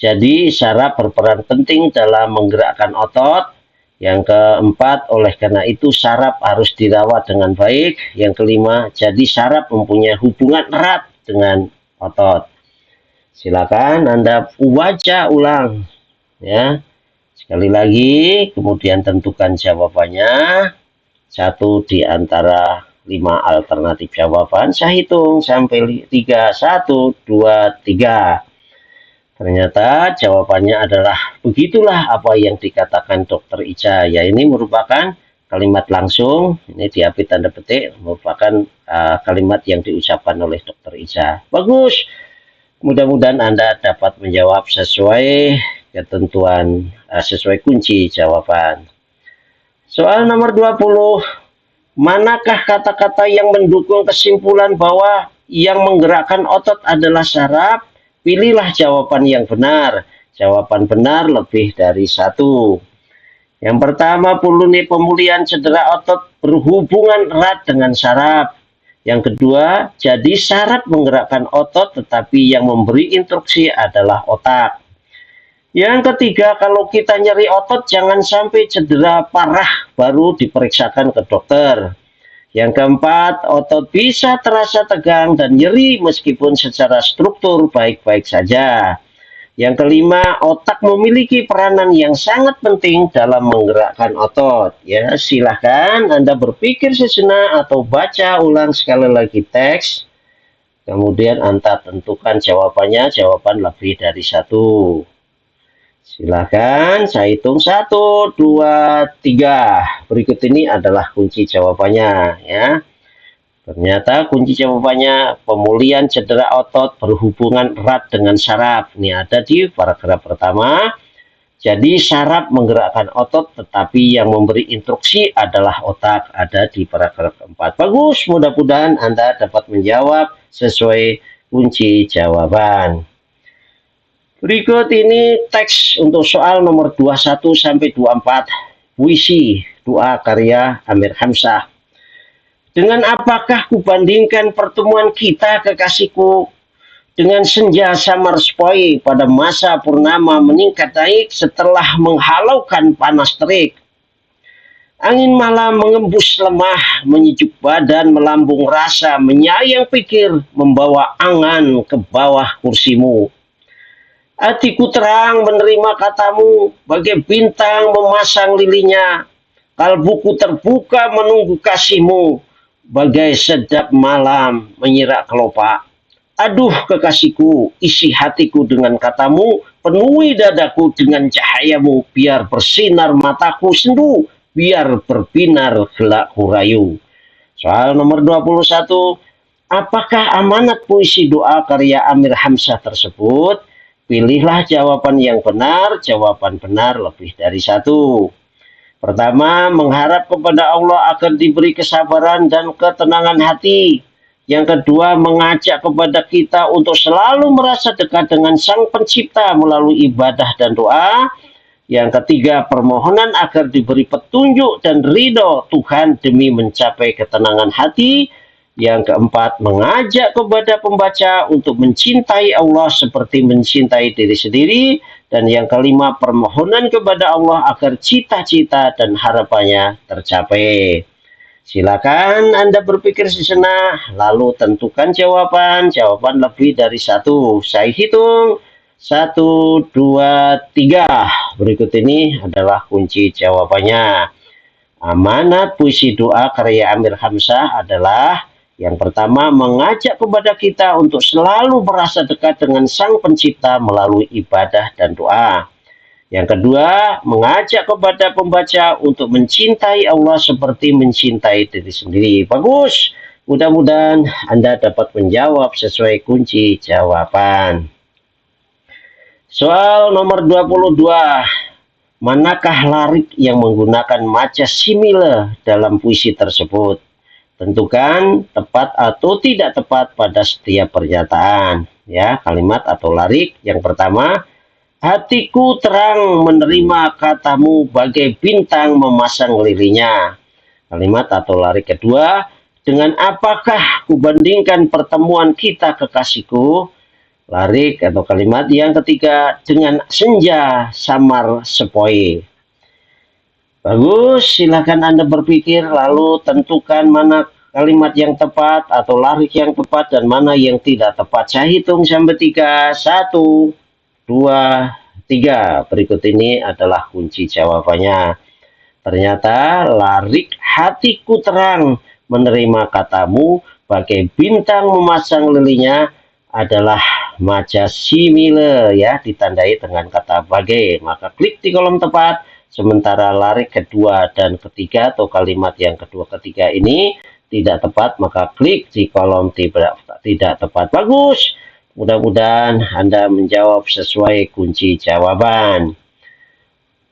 Jadi saraf berperan penting dalam menggerakkan otot. Yang keempat, oleh karena itu saraf harus dirawat dengan baik. Yang kelima, jadi saraf mempunyai hubungan erat dengan otot. Silakan Anda baca ulang ya. Sekali lagi, kemudian tentukan jawabannya. 1 di antara 5 alternatif jawaban. Saya hitung sampai 3. 1, 2, 3. Ternyata jawabannya adalah begitulah apa yang dikatakan Dr. Ica. Ya, ini merupakan kalimat langsung. Ini diapit tanda petik, merupakan kalimat yang diucapkan oleh Dr. Ica. Bagus. Mudah-mudahan Anda dapat menjawab sesuai ketentuan, sesuai kunci jawaban. Soal nomor 20. Manakah kata-kata yang mendukung kesimpulan bahwa yang menggerakkan otot adalah saraf? Pilihlah jawaban yang benar. Jawaban benar lebih dari 1. Yang pertama, pemulihan cedera otot berhubungan erat dengan saraf. Yang kedua, jadi saraf menggerakkan otot tetapi yang memberi instruksi adalah otak. Yang ketiga, kalau kita nyeri otot jangan sampai cedera parah baru diperiksakan ke dokter. Yang keempat, otot bisa terasa tegang dan nyeri meskipun secara struktur baik-baik saja. Yang kelima, otak memiliki peranan yang sangat penting dalam menggerakkan otot. Ya, silahkan Anda berpikir sejenak atau baca ulang sekali lagi teks. Kemudian Anda tentukan jawabannya, jawaban lebih dari 1. Silakan, saya hitung 1, 2, 3. Berikut ini adalah kunci jawabannya ya. Ternyata kunci jawabannya pemulihan cedera otot berhubungan erat dengan saraf. Ini ada di paragraf pertama. Jadi saraf menggerakkan otot tetapi yang memberi instruksi adalah otak, ada di paragraf keempat. Bagus, mudah-mudahan Anda dapat menjawab sesuai kunci jawaban. Berikut ini teks untuk soal nomor 21 sampai 24. Puisi doa karya Amir Hamzah. Dengan apakah kubandingkan pertemuan kita kekasihku dengan senja samar sepoi pada masa purnama meningkat naik setelah menghalaukan panas terik. Angin malam mengembus lemah, menyejuk badan, melambung rasa, menyayang pikir, membawa angan ke bawah kursimu. Hatiku terang menerima katamu, bagai bintang memasang lilinya. Kalbuku terbuka menunggu kasihmu, bagai sedap malam menyirak kelopak. Aduh kekasihku, isi hatiku dengan katamu, penuhi dadaku dengan cahayamu, biar bersinar mataku sendu, biar berbinar gelak hurayu. Soal nomor 21, apakah amanat puisi doa karya Amir Hamzah tersebut? Pilihlah jawaban yang benar, jawaban benar lebih dari satu. Pertama, mengharap kepada Allah agar diberi kesabaran dan ketenangan hati. Yang kedua, mengajak kepada kita untuk selalu merasa dekat dengan Sang Pencipta melalui ibadah dan doa. Yang ketiga, permohonan agar diberi petunjuk dan ridho Tuhan demi mencapai ketenangan hati. Yang keempat, mengajak kepada pembaca untuk mencintai Allah seperti mencintai diri sendiri. Dan yang kelima, permohonan kepada Allah agar cita-cita dan harapannya tercapai. Silakan Anda berpikir sejenak, lalu tentukan jawaban. Jawaban lebih dari satu. Saya hitung. 1, 2, 3. Berikut ini adalah kunci jawabannya. Amanat puisi doa karya Amir Hamzah adalah yang pertama, mengajak kepada kita untuk selalu merasa dekat dengan Sang Pencipta melalui ibadah dan doa. Yang kedua, mengajak kepada pembaca untuk mencintai Allah seperti mencintai diri sendiri. Bagus. Mudah-mudahan Anda dapat menjawab sesuai kunci jawaban. Soal nomor 22. Manakah larik yang menggunakan majas simile dalam puisi tersebut? Tentukan tepat atau tidak tepat pada setiap pernyataan. Ya, kalimat atau larik yang pertama, hatiku terang menerima katamu bagai bintang memasang lilinya. Kalimat atau larik kedua, dengan apakah kubandingkan pertemuan kita kekasihku? Larik atau kalimat yang ketiga, dengan senja samar sepoi. Bagus, silakan Anda berpikir lalu tentukan mana kalimat yang tepat atau larik yang tepat dan mana yang tidak tepat. Saya hitung sampai 3. 1, 2, 3. Berikut ini adalah kunci jawabannya. Ternyata larik hatiku terang menerima katamu bagai bintang memasang lilinya adalah majas simile, ya, ditandai dengan kata bagai. Maka klik di kolom tepat. Sementara larik kedua dan ketiga atau kalimat yang kedua ketiga ini tidak tepat, maka klik di kolom tidak tepat. Bagus. Mudah-mudahan Anda menjawab sesuai kunci jawaban.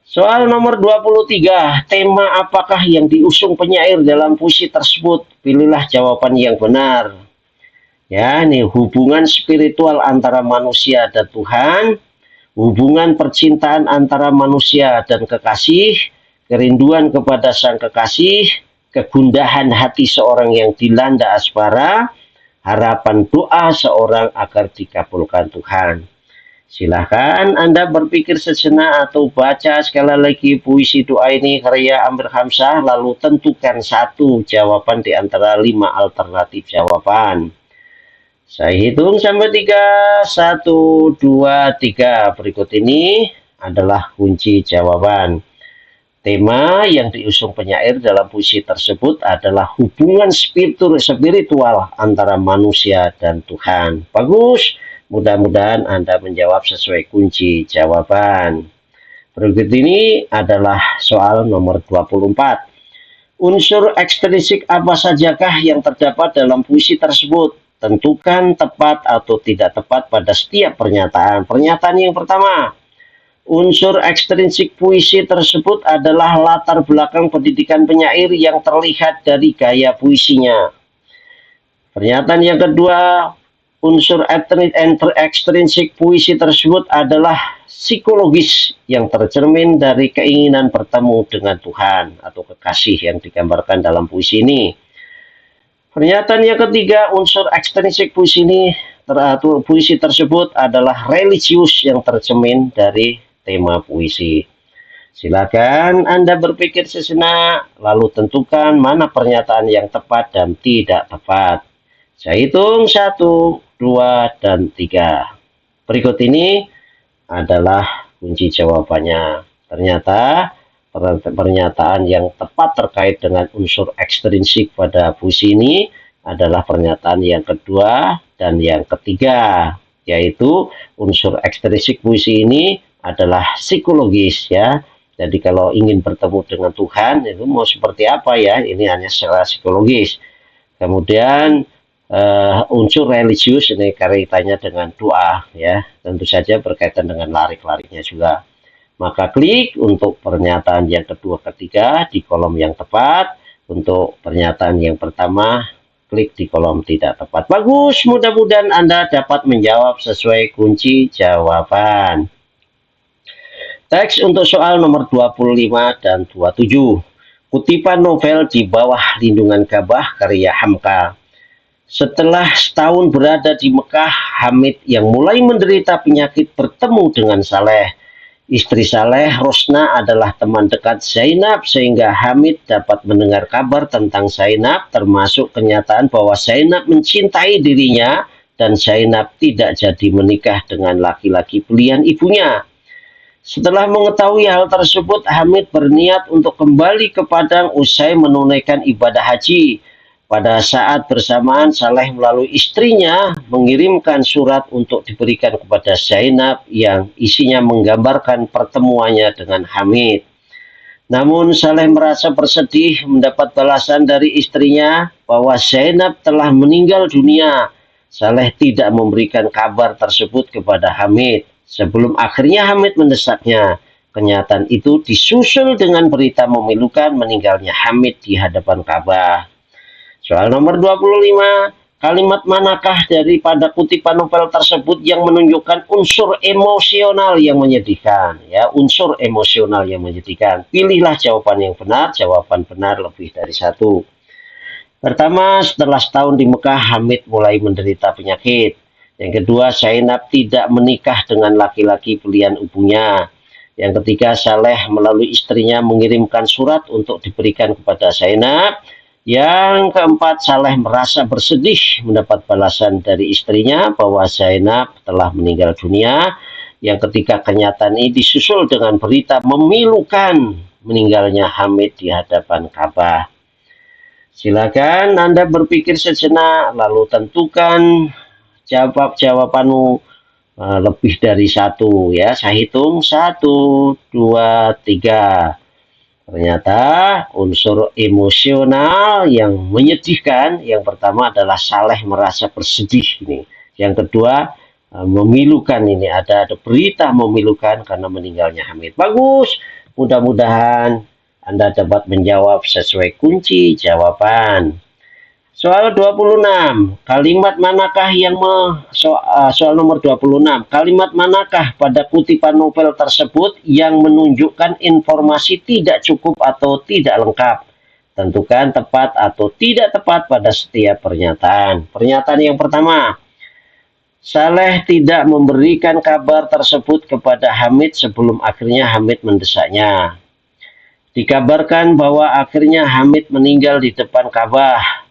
Soal nomor 23. Tema apakah yang diusung penyair dalam puisi tersebut? Pilihlah jawaban yang benar. Ya, ini hubungan spiritual antara manusia dan Tuhan. Hubungan percintaan antara manusia dan kekasih, kerinduan kepada sang kekasih, kegundahan hati seorang yang dilanda asmara, harapan doa seorang agar dikabulkan Tuhan. Silahkan Anda berpikir sejenak atau baca sekali lagi puisi doa ini karya Amir Hamzah, lalu tentukan satu jawaban di antara 5 alternatif jawaban. Saya hitung sampai 3. 1, 2, 3. Berikut ini adalah kunci jawaban. Tema yang diusung penyair dalam puisi tersebut adalah hubungan spiritual antara manusia dan Tuhan. Bagus. Mudah-mudahan Anda menjawab sesuai kunci jawaban. Berikut ini adalah soal nomor 24. Unsur ekstrinsik apa sajakah yang terdapat dalam puisi tersebut? Tentukan tepat atau tidak tepat pada setiap pernyataan. Pernyataan yang pertama, unsur ekstrinsik puisi tersebut adalah latar belakang pendidikan penyair yang terlihat dari gaya puisinya. Pernyataan yang kedua, Unsur ekstrinsik puisi tersebut adalah psikologis yang tercermin dari keinginan bertemu dengan Tuhan atau kekasih yang digambarkan dalam puisi ini. Pernyataan yang ketiga, unsur ekstrinsik puisi ini puisi tersebut adalah religius yang tercermin dari tema puisi. Silakan Anda berpikir sejenak, lalu tentukan mana pernyataan yang tepat dan tidak tepat. Saya hitung 1, 2, dan 3. Berikut ini adalah kunci jawabannya. Ternyata pernyataan yang tepat terkait dengan unsur ekstrinsik pada puisi ini adalah pernyataan yang kedua dan yang ketiga, yaitu unsur ekstrinsik puisi ini adalah psikologis ya. Jadi kalau ingin bertemu dengan Tuhan itu mau seperti apa ya? Ini hanya secara psikologis. Kemudian unsur religius ini kaitannya dengan doa ya, tentu saja berkaitan dengan larik-lariknya juga. Maka klik untuk pernyataan yang kedua ketiga di kolom yang tepat. Untuk pernyataan yang pertama klik di kolom tidak tepat. Bagus, mudah-mudahan Anda dapat menjawab sesuai kunci jawaban. Teks untuk soal nomor 25 dan 27. Kutipan novel Di Bawah Lindungan Ka'bah karya Hamka. Setelah setahun berada di Mekah, Hamid yang mulai menderita penyakit bertemu dengan Saleh. Istri Saleh, Rosna, adalah teman dekat Zainab sehingga Hamid dapat mendengar kabar tentang Zainab, termasuk kenyataan bahwa Zainab mencintai dirinya dan Zainab tidak jadi menikah dengan laki-laki pilihan ibunya. Setelah mengetahui hal tersebut, Hamid berniat untuk kembali ke Padang usai menunaikan ibadah haji. Pada saat bersamaan, Saleh melalui istrinya mengirimkan surat untuk diberikan kepada Zainab yang isinya menggambarkan pertemuannya dengan Hamid. Namun Saleh merasa bersedih mendapat balasan dari istrinya bahwa Zainab telah meninggal dunia. Saleh tidak memberikan kabar tersebut kepada Hamid. Sebelum akhirnya Hamid mendesaknya. Kenyataan itu disusul dengan berita memilukan meninggalnya Hamid di hadapan Ka'bah. Soal nomor 25, kalimat manakah daripada kutipan novel tersebut yang menunjukkan unsur emosional yang menyedihkan? Ya, unsur emosional yang menyedihkan. Pilihlah jawaban yang benar, jawaban benar lebih dari satu. Pertama, setelah setahun di Mekah, Hamid mulai menderita penyakit. Yang kedua, Zainab tidak menikah dengan laki-laki pilihan ibunya. Yang ketiga, Saleh melalui istrinya mengirimkan surat untuk diberikan kepada Zainab. Yang keempat, Saleh merasa bersedih mendapat balasan dari istrinya bahwa Zainab telah meninggal dunia. Yang ketiga, kenyataan ini disusul dengan berita memilukan meninggalnya Hamid di hadapan Ka'bah. Silakan Anda berpikir sejenak, lalu tentukan jawabanmu lebih dari satu ya. Saya hitung 1, 2, 3. Ternyata unsur emosional yang menyedihkan yang pertama adalah Saleh merasa bersedih ini. Yang kedua memilukan ini, ada berita memilukan karena meninggalnya Hamid. Bagus, mudah-mudahan Anda dapat menjawab sesuai kunci jawaban. Soal 26, kalimat manakah yang soal nomor 26, kalimat manakah pada kutipan novel tersebut yang menunjukkan informasi tidak cukup atau tidak lengkap? Tentukan tepat atau tidak tepat pada setiap pernyataan. Pernyataan yang pertama, Saleh tidak memberikan kabar tersebut kepada Hamid sebelum akhirnya Hamid mendesaknya. Dikabarkan bahwa akhirnya Hamid meninggal di depan Ka'bah.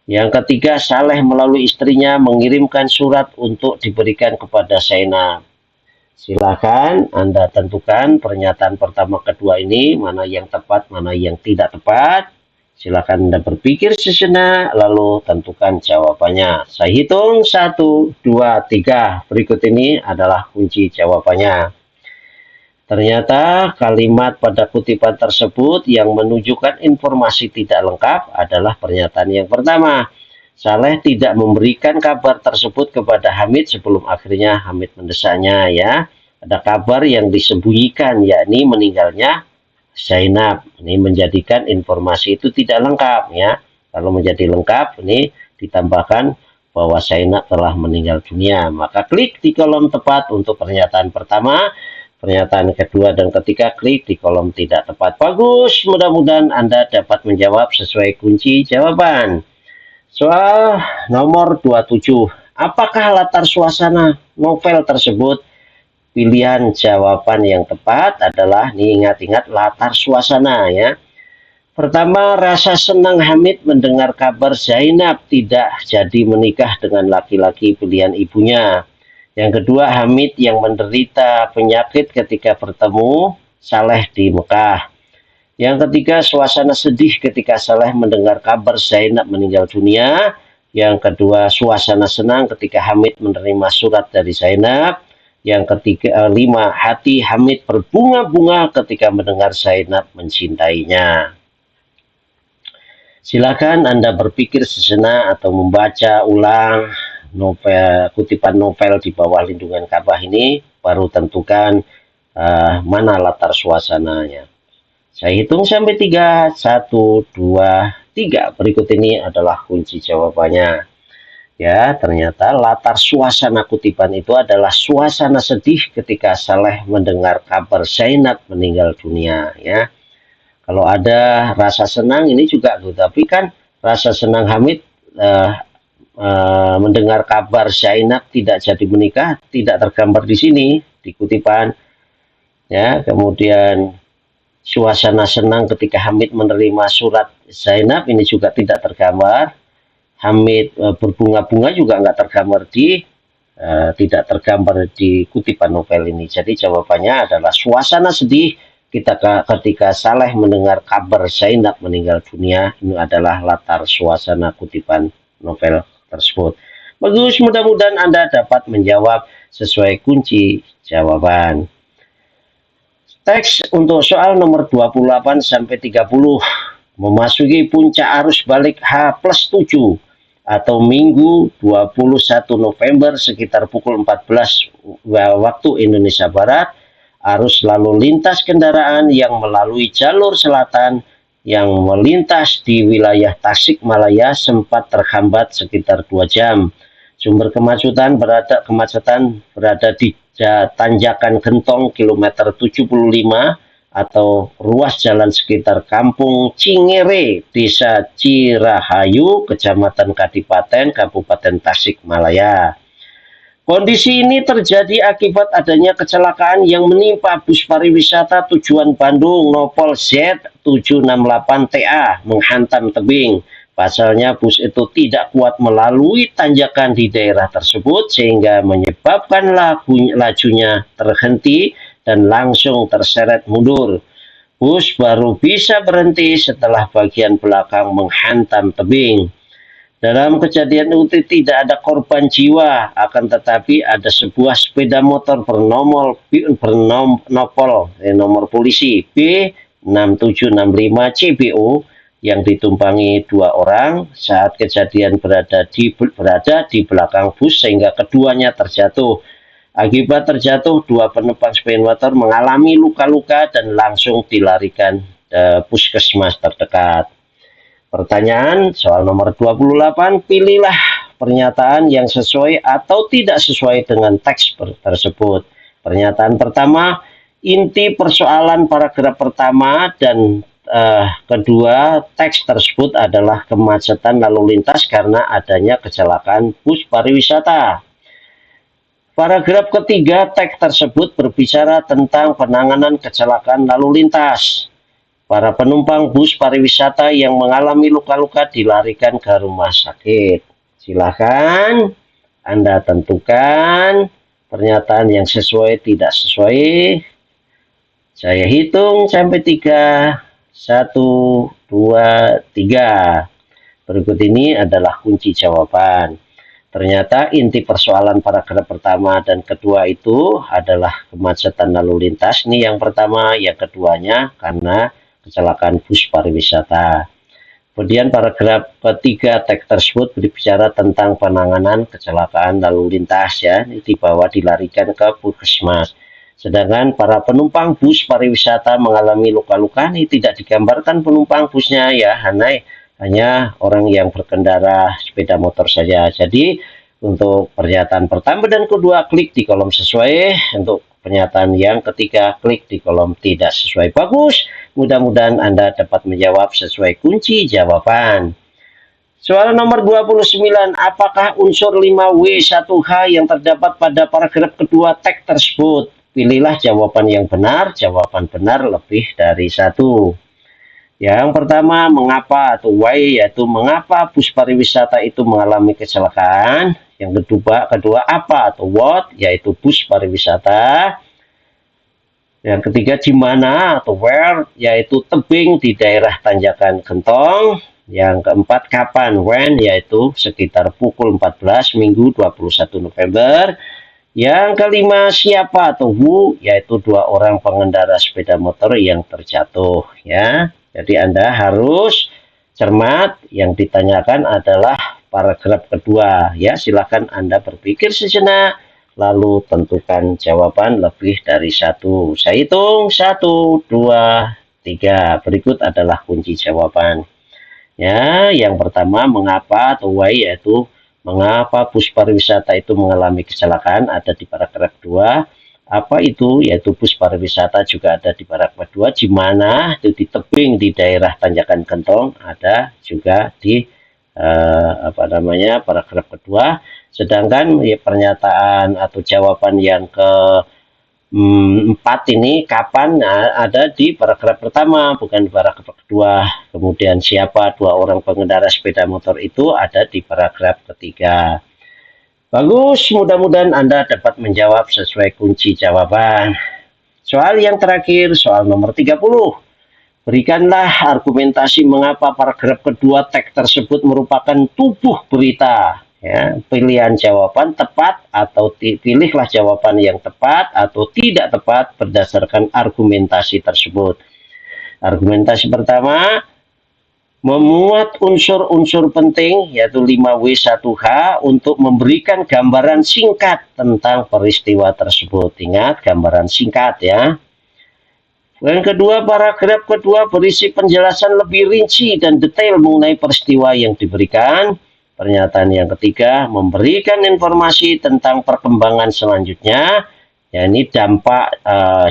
Yang ketiga, Saleh melalui istrinya mengirimkan surat untuk diberikan kepada Zainab. Silakan Anda tentukan pernyataan pertama kedua ini, mana yang tepat, mana yang tidak tepat. Silakan Anda berpikir sejenak, lalu tentukan jawabannya. Saya hitung 1, 2, 3. Berikut ini adalah kunci jawabannya. Ternyata kalimat pada kutipan tersebut yang menunjukkan informasi tidak lengkap adalah pernyataan yang pertama. Saleh tidak memberikan kabar tersebut kepada Hamid sebelum akhirnya Hamid mendesaknya ya. Ada kabar yang disembunyikan yakni meninggalnya Zainab. Ini menjadikan informasi itu tidak lengkap ya. Kalau menjadi lengkap ini ditambahkan bahwa Zainab telah meninggal dunia. Maka klik di kolom tepat untuk pernyataan pertama, pernyataan kedua dan ketiga klik di kolom tidak tepat. Bagus, mudah-mudahan Anda dapat menjawab sesuai kunci jawaban. Soal nomor 27. Apakah latar suasana novel tersebut? Pilihan jawaban yang tepat adalah, ingat-ingat latar suasana ya. Pertama, rasa senang Hamid mendengar kabar Zainab tidak jadi menikah dengan laki-laki pilihan ibunya. Yang kedua, Hamid yang menderita penyakit ketika bertemu Saleh di Mekah. Yang ketiga, suasana sedih ketika Saleh mendengar kabar Zainab meninggal dunia. Yang kedua, suasana senang ketika Hamid menerima surat dari Zainab. Yang ketiga, 5, hati Hamid berbunga-bunga ketika mendengar Zainab mencintainya. Silakan Anda berpikir sejenak atau membaca ulang kutipan novel di bawah lindungan Ka'bah ini, baru tentukan mana latar suasananya. Saya hitung sampai 3, 1, 2, 3. Berikut ini adalah kunci jawabannya. Ya, ternyata latar suasana kutipan itu adalah suasana sedih ketika Saleh mendengar kabar Zainab meninggal dunia. Ya. Kalau ada rasa senang ini juga, tapi kan rasa senang Hamid mendengar kabar Zainab tidak jadi menikah tidak tergambar di sini di kutipan. Ya, kemudian suasana senang ketika Hamid menerima surat Zainab ini juga tidak tergambar. Hamid berbunga-bunga juga nggak tergambar tidak tergambar di kutipan novel ini. Jadi jawabannya adalah suasana sedih ketika Saleh mendengar kabar Zainab meninggal dunia. Ini adalah latar suasana kutipan novel tersebut. Bagus, mudah-mudahan Anda dapat menjawab sesuai kunci jawaban. Teks untuk soal nomor 28 sampai 30. Memasuki puncak arus balik H+7 atau Minggu 21 November sekitar pukul 14 waktu Indonesia Barat, arus lalu lintas kendaraan yang melalui jalur selatan yang melintas di wilayah Tasikmalaya sempat terhambat sekitar 2 jam. Sumber kemacetan berada di Tanjakan Gentong kilometer 75 atau ruas jalan sekitar Kampung Cingere, Desa Cirahayu, Kecamatan Kadipaten, Kabupaten Tasikmalaya. Kondisi ini terjadi akibat adanya kecelakaan yang menimpa bus pariwisata tujuan Bandung Nopol Z768TA menghantam tebing. Pasalnya bus itu tidak kuat melalui tanjakan di daerah tersebut sehingga menyebabkan lajunya terhenti dan langsung terseret mundur. Bus baru bisa berhenti setelah bagian belakang menghantam tebing. Dalam kejadian itu tidak ada korban jiwa, akan tetapi ada sebuah sepeda motor bernomor polisi B6765 CBO yang ditumpangi 2 orang. Saat kejadian berada di belakang bus sehingga keduanya terjatuh. Akibat terjatuh, 2 penumpang sepeda motor mengalami luka-luka dan langsung dilarikan ke puskesmas terdekat. Pertanyaan soal nomor 28, pilihlah pernyataan yang sesuai atau tidak sesuai dengan teks tersebut. Pernyataan pertama, inti persoalan paragraf pertama dan kedua teks tersebut adalah kemacetan lalu lintas karena adanya kecelakaan bus pariwisata. Paragraf ketiga teks tersebut berbicara tentang penanganan kecelakaan lalu lintas. Para penumpang bus pariwisata yang mengalami luka-luka dilarikan ke rumah sakit. Silakan Anda tentukan pernyataan yang sesuai tidak sesuai. Saya hitung sampai 3. 1, 2, 3. Berikut ini adalah kunci jawaban. Ternyata inti persoalan paragraf pertama dan kedua itu adalah kemacetan lalu lintas. Ini yang pertama, yang keduanya karena kecelakaan bus pariwisata. Kemudian paragraf ketiga teks tersebut berbicara tentang penanganan kecelakaan lalu lintas ya, ini dibawa dilarikan ke puskesmas. Sedangkan para penumpang bus pariwisata mengalami luka-luka, ini tidak digambarkan penumpang busnya ya, hanya orang yang berkendara sepeda motor saja. Jadi untuk pernyataan pertama dan kedua klik di kolom sesuai, untuk pernyataan yang ketiga klik di kolom tidak sesuai. Bagus, mudah-mudahan Anda dapat menjawab sesuai kunci jawaban. Soal nomor 29, apakah unsur 5W1H yang terdapat pada paragraf kedua teks tersebut? Pilihlah jawaban yang benar. Jawaban benar lebih dari satu. Yang pertama, mengapa atau why, yaitu mengapa bus pariwisata itu mengalami kecelakaan. Yang kedua apa atau what, yaitu bus pariwisata. Yang ketiga, di mana atau where, yaitu tebing di daerah Tanjakan Gentong. Yang keempat, kapan, when, yaitu sekitar pukul 14 Minggu 21 November. Yang kelima, siapa atau who, yaitu dua orang pengendara sepeda motor yang terjatuh, ya. Jadi Anda harus cermat, yang ditanyakan adalah paragraf kedua, ya. Silakan Anda berpikir sejenak, lalu tentukan jawaban lebih dari satu. Saya hitung 1, 2, 3. Berikut adalah kunci jawaban. Ya, yang pertama, mengapa atau why, yaitu mengapa bus pariwisata itu mengalami kecelakaan, ada di paragraf 2. Apa itu, yaitu bus pariwisata, juga ada di paragraf 2. Di mana, itu di tebing di daerah Tanjakan Gentong, ada juga di paragraf kedua. Sedangkan ya, pernyataan atau jawaban yang keempat ini kapan, ada di paragraf pertama, bukan di paragraf kedua. Kemudian siapa dua orang pengendara sepeda motor itu ada di paragraf ketiga. Bagus, mudah-mudahan Anda dapat menjawab sesuai kunci jawaban. Soal yang terakhir, soal nomor 30. Berikanlah argumentasi mengapa paragraf kedua teks tersebut merupakan tubuh berita. Ya, pilihan jawaban tepat atau pilihlah jawaban yang tepat atau tidak tepat berdasarkan argumentasi tersebut. Argumentasi pertama, memuat unsur-unsur penting, yaitu 5W1H, untuk memberikan gambaran singkat tentang peristiwa tersebut. Ingat, gambaran singkat, ya. Yang kedua, paragraf kedua berisi penjelasan lebih rinci dan detail mengenai peristiwa yang diberikan. Pernyataan yang ketiga, memberikan informasi tentang perkembangan selanjutnya, yakni dampak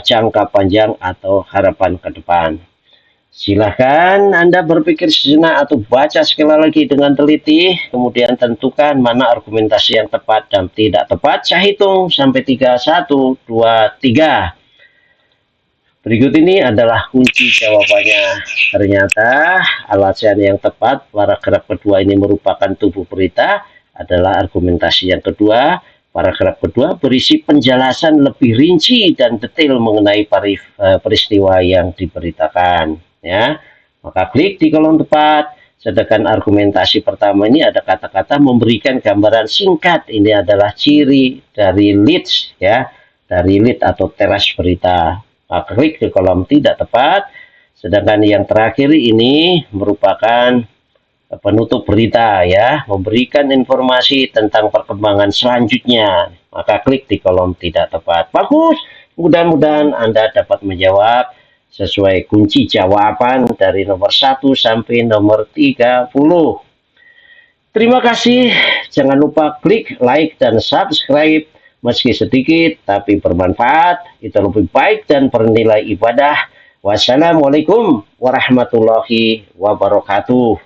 jangka panjang atau harapan ke depan. Silahkan Anda berpikir sejenak atau baca sekali lagi dengan teliti, kemudian tentukan mana argumentasi yang tepat dan tidak tepat. Saya hitung sampai 3, 1, 2, 3. Berikut ini adalah kunci jawabannya. Ternyata alasan yang tepat paragraf kedua ini merupakan tubuh berita adalah argumentasi yang kedua. Paragraf kedua berisi penjelasan lebih rinci dan detail mengenai peristiwa yang diberitakan. Ya, maka klik di kolom tepat. Sedangkan argumentasi pertama ini ada kata-kata memberikan gambaran singkat. Ini adalah ciri dari leads, ya, dari lead atau teras berita. Maka klik di kolom tidak tepat. Sedangkan yang terakhir ini merupakan penutup berita, ya, memberikan informasi tentang perkembangan selanjutnya. Maka klik di kolom tidak tepat. Bagus, mudah-mudahan Anda dapat menjawab sesuai kunci jawaban dari nomor 1 sampai nomor 30. Terima kasih. Jangan lupa klik like dan subscribe. Meski sedikit tapi bermanfaat, itu lebih baik dan bernilai ibadah. Wassalamualaikum warahmatullahi wabarakatuh.